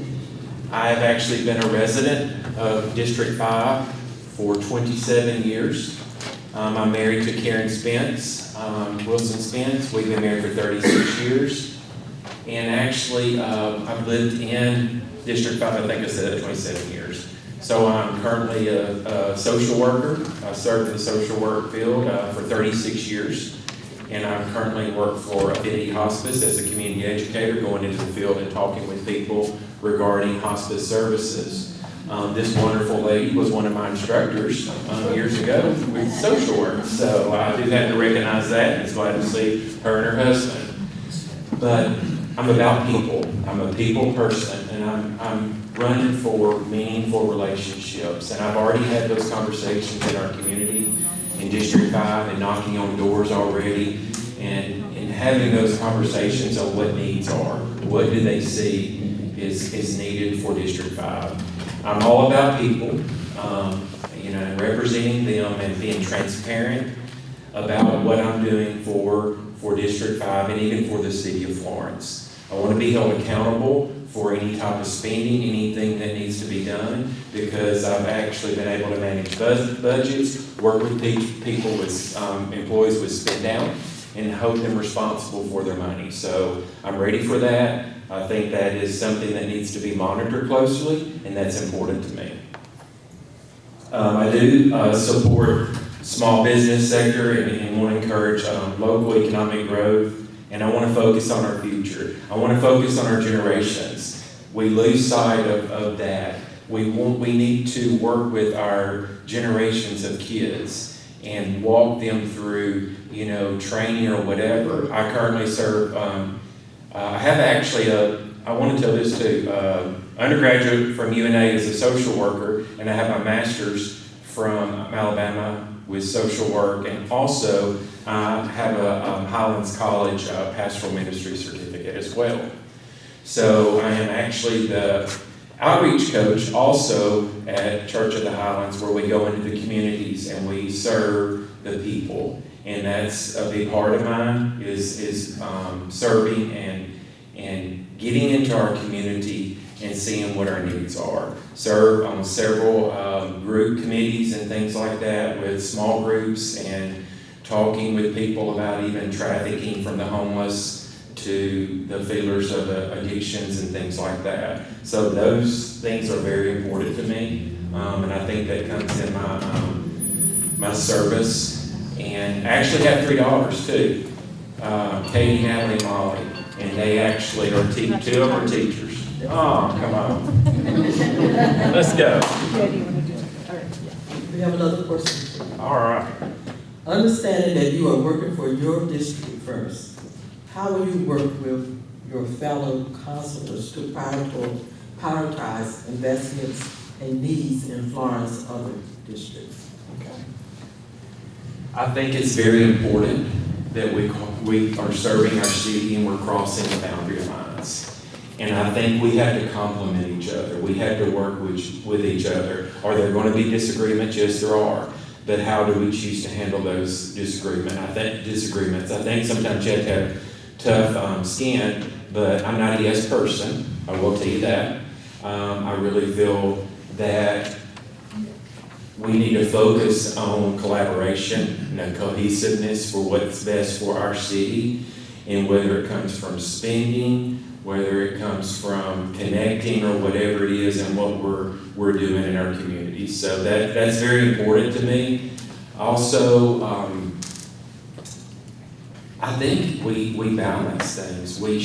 I've actually been a resident of District 5 for 27 years. I'm married to Karen Spence, Wilson Spence. We've been married for 36 years. And actually, I've lived in District 5, I think I said it, 27 years. So I'm currently a social worker. I served in the social work field for 36 years. And I currently work for Affinity Hospice as a community educator, going into the field and talking with people regarding hospice services. This wonderful lady was one of my instructors years ago with social work. So I do have to recognize that, and it's glad to see her and her husband. But I'm about people. I'm a people person, and I'm running for meaningful relationships. And I've already had those conversations in our community in District 5 and knocking on doors already and having those conversations on what needs are. What do they see is needed for District 5. I'm all about people, and representing them and being transparent about what I'm doing for District 5 and even for the city of Florence. I want to be held accountable for any type of spending, anything that needs to be done, because I've actually been able to manage budgets, work with people with employees with spend down, and hold them responsible for their money. So I'm ready for that. I think that is something that needs to be monitored closely, and that's important to me. I do support small business sector and want to encourage local economic growth. And I want to focus on our future. I want to focus on our generations. We lose sight of that. We need to work with our generations of kids and walk them through, training or whatever. I currently serve, I have actually I want to tell this too, undergraduate from UNA as a social worker, and I have my master's from Alabama with social work, and also I have a Highlands College pastoral ministry certificate as well. So I am actually the outreach coach also at Church of the Highlands, where we go into the communities and we serve the people. And that's a big part of mine, is serving and getting into our community and seeing what our needs are. Serve on several group committees and things like that with small groups, and talking with people about even trafficking from the homeless to the feelers of addictions and things like that. So those things are very important to me, and I think that comes in my service. And I actually have 3 daughters too, Katie, Natalie, and Molly, and they actually are 2 of them are teachers. Oh, come on. Let's go. We have another person. All right. Understanding that you are working for your district first, how will you work with your fellow councilors to prioritize investments and needs in Florence other districts? Okay. I think it's very important that we are serving our city and we're crossing the boundary lines. And I think we have to complement each other. We have to work with each other. Are there going to be disagreements? Yes, there are. But how do we choose to handle those disagreements? I think sometimes you have to have tough skin, but I'm not a yes person. I will tell you that. I really feel that we need to focus on collaboration and cohesiveness for what's best for our city, and whether it comes from spending, whether it comes from connecting, or whatever it is, and what we're doing in our community. So that's very important to me. Also, I think we balance things. We,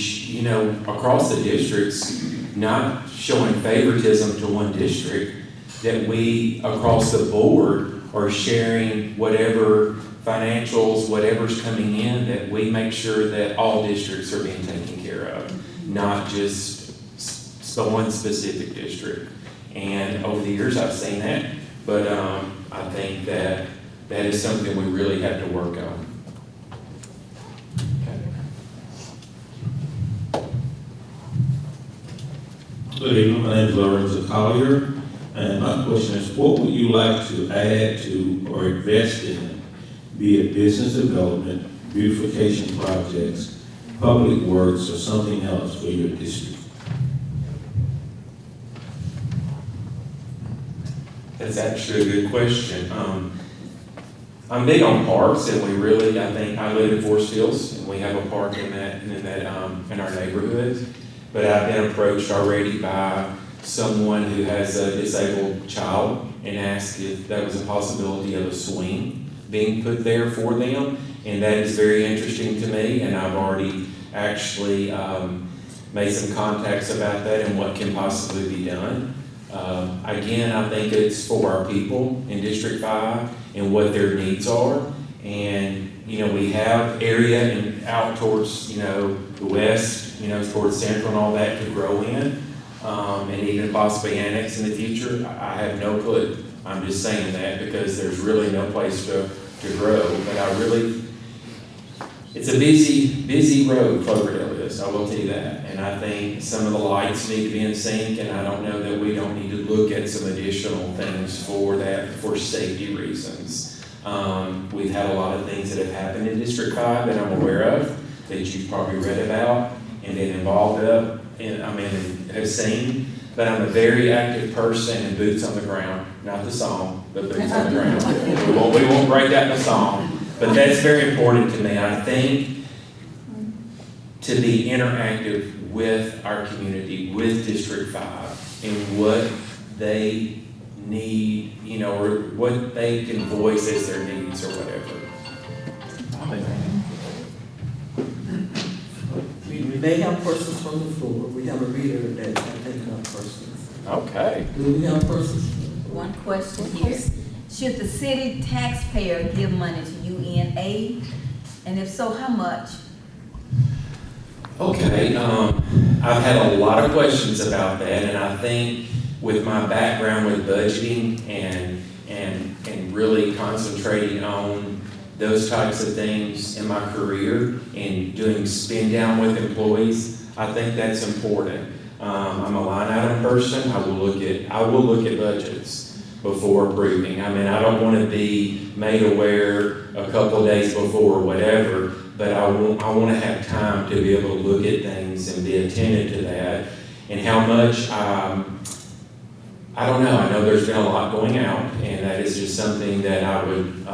across the districts, not showing favoritism to one district, that we, across the board, are sharing whatever financials, whatever's coming in, that we make sure that all districts are being taken care of, not just one specific district. And over the years, I've seen that, but I think that is something we really have to work on. Good evening, my name is Lorenzo Collier, and my question is, what would you like to add to or invest in, be it business development, beautification projects, public works, or something else for your district? That's actually a good question. I'm big on parks, and I live in Forest Hills, and we have a park in our neighborhood. But I've been approached already by someone who has a disabled child and asked if that was a possibility of a swing being put there for them. And that is very interesting to me, and I've already actually made some contacts about that and what can possibly be done. Again, I think it's for our people in District 5 and what their needs are. And, we have area and out towards, the west, towards central and all that to grow in, and even possibly annex in the future. I have no clue. I'm just saying that because there's really no place to grow. But it's a busy road, Cloverdale is, I will tell you that. And I think some of the lights need to be in sync, and I don't know that we don't need to look at some additional things for that, for safety reasons. We've had a lot of things that have happened in District 5 that I'm aware of, that you've probably read about and been involved in, and have seen. But I'm a very active person, and boots on the ground, not the song, but boots on the ground. We won't break out in the song. But that's very important to me. I think to be interactive with our community, with District 5, and what they need, or what they can voice as their needs or whatever. We may have persons from the floor. We have a reader that can take up persons. Okay. Do we have persons? One question here. Should the city taxpayer give money to UNA? And if so, how much? Okay, I've had a lot of questions about that, and I think with my background with budgeting and really concentrating on those types of things in my career and doing spin down with employees, I think that's important. I'm a line item person. I will look at budgets before approving. I mean, I don't want to be made aware a couple days before or whatever, but I want to have time to be able to look at things and be attentive to that. And how much, I don't know. I know there's been a lot going out, and that is just something that I would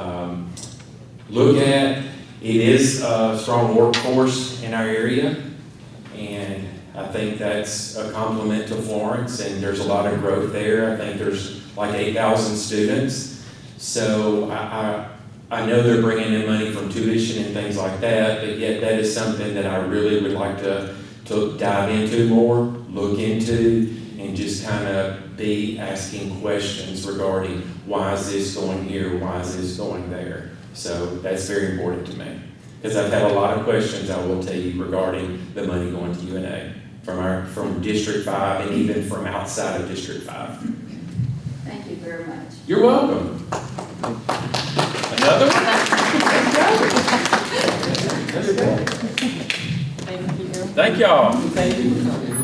look at. It is a strong workforce in our area, and I think that's a compliment to Florence, and there's a lot of growth there. I think there's like 8,000 students. So I know they're bringing in money from tuition and things like that, but yet that is something that I really would like to dive into more, look into, and just kind of be asking questions regarding why is this going here, why is this going there. So that's very important to me. Because I've had a lot of questions, I will tell you, regarding the money going to UNA from District 5 and even from outside of District 5. Thank you very much. You're welcome. Another one? Thank you. Thank y'all. Thank you for coming.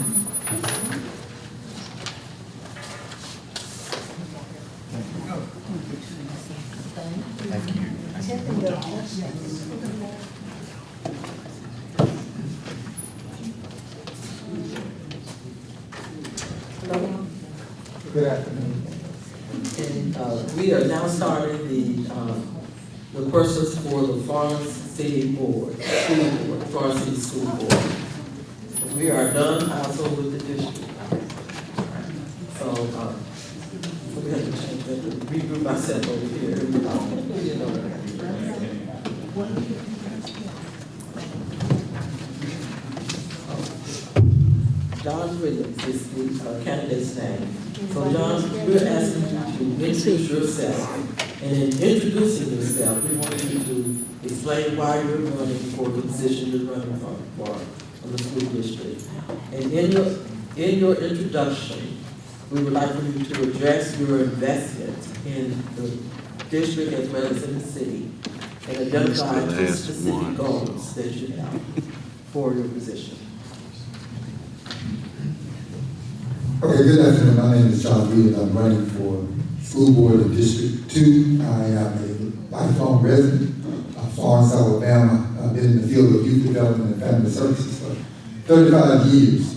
Good afternoon. And we are now starting the questions for the Florence City Board, Florence City School Board. We are done also with the district. So we have to change that, to regroup myself over here. You know that. John Williams is the candidate's name. So John, we're asking you to introduce yourself. And in introducing yourself, we want you to explain why you're running for the position you're running for the school district. And in your introduction, we would like for you to address your investment in the district as well as in the city and identify two specific goals that you have for your position. Okay, good afternoon. My name is John Reed. I'm running for School Board of District 2. I am a lifelong resident of Florence, Alabama. I've been in the field of youth development and family services for 35 years.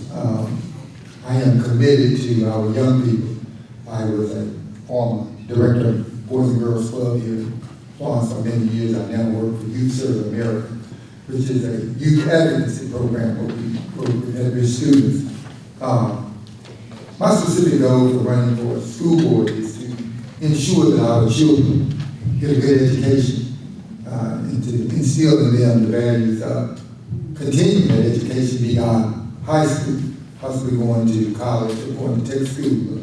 I am committed to our young people. I was a former director of Boys and Girls Club here in Florence for many years. I now work for Youth Serve America, which is a youth advocacy program where we have students. My specific goal for running for a school board is to ensure that our children get a good education and to instill in them the values of continuing that education beyond high school, possibly going to college or going to tech school, or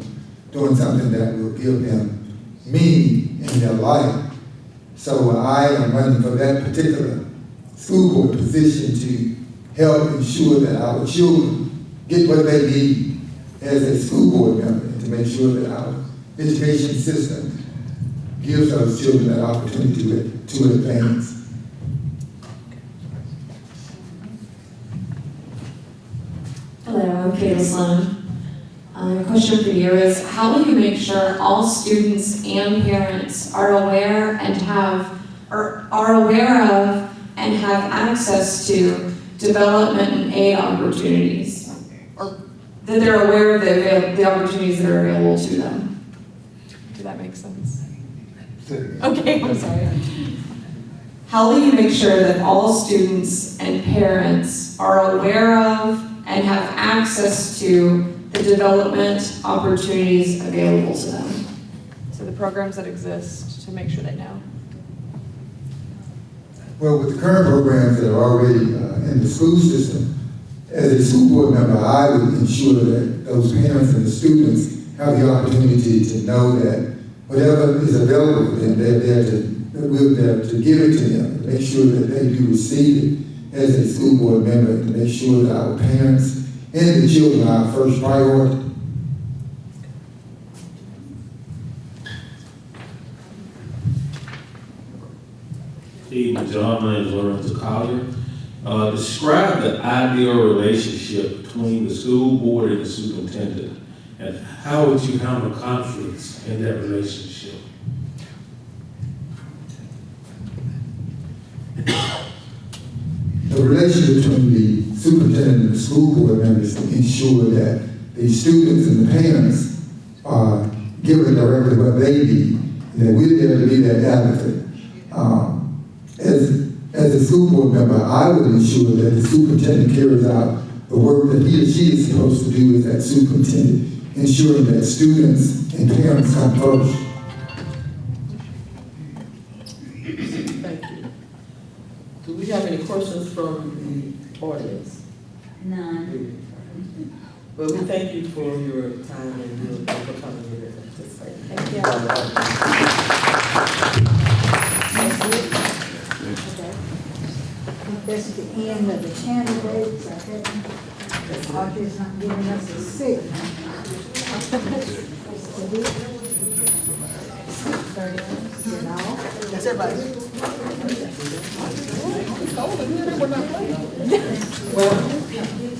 doing something that will give them meaning in their life. So I am running for that particular school board position to help ensure that our children get what they need as a school board member, and to make sure that our education system gives those children that opportunity to advance. Hello, I'm Kayla Sloan. A question for you is, how will you make sure all students and parents are aware and are aware of and have access to development and aid opportunities? Or that they're aware of the opportunities that are available to them? Did that make sense? Okay, I'm sorry. How will you make sure that all students and parents are aware of and have access to the development opportunities available to them? So the programs that exist to make sure they know. Well, with the current programs that are already in the school system, as a school board member, I would ensure that those parents and the students have the opportunity to know that whatever is available for them, we're there to give it to them, to make sure that they do receive it as a school board member, and to make sure that our parents and the children are our first priority. Evening, John. My name is Lorenzo Collier. Describe the ideal relationship between the school board and the superintendent, and how would you handle conflicts in that relationship? The relationship between the superintendent and the school board members to ensure that the students and the parents are given directly what they need, and that we're there to be their advocate. As a school board member, I would ensure that the superintendent carries out the work that he or she is supposed to do as that superintendent, ensuring that students and parents come first. Thank you. Do we have any questions from the audience? None. Well, we thank you for your time and for coming here and participating. Thank you. That's the end of the candidates. I think Audrey's not giving us a signal. Yes, everybody. Well,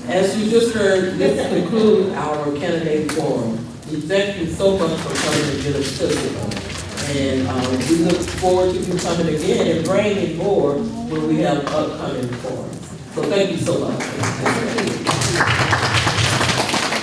as you just heard, this concludes our candidate forum. We thank you so much for coming to get us to. And we look forward to you coming again and bringing more when we have upcoming forums. So thank you so much.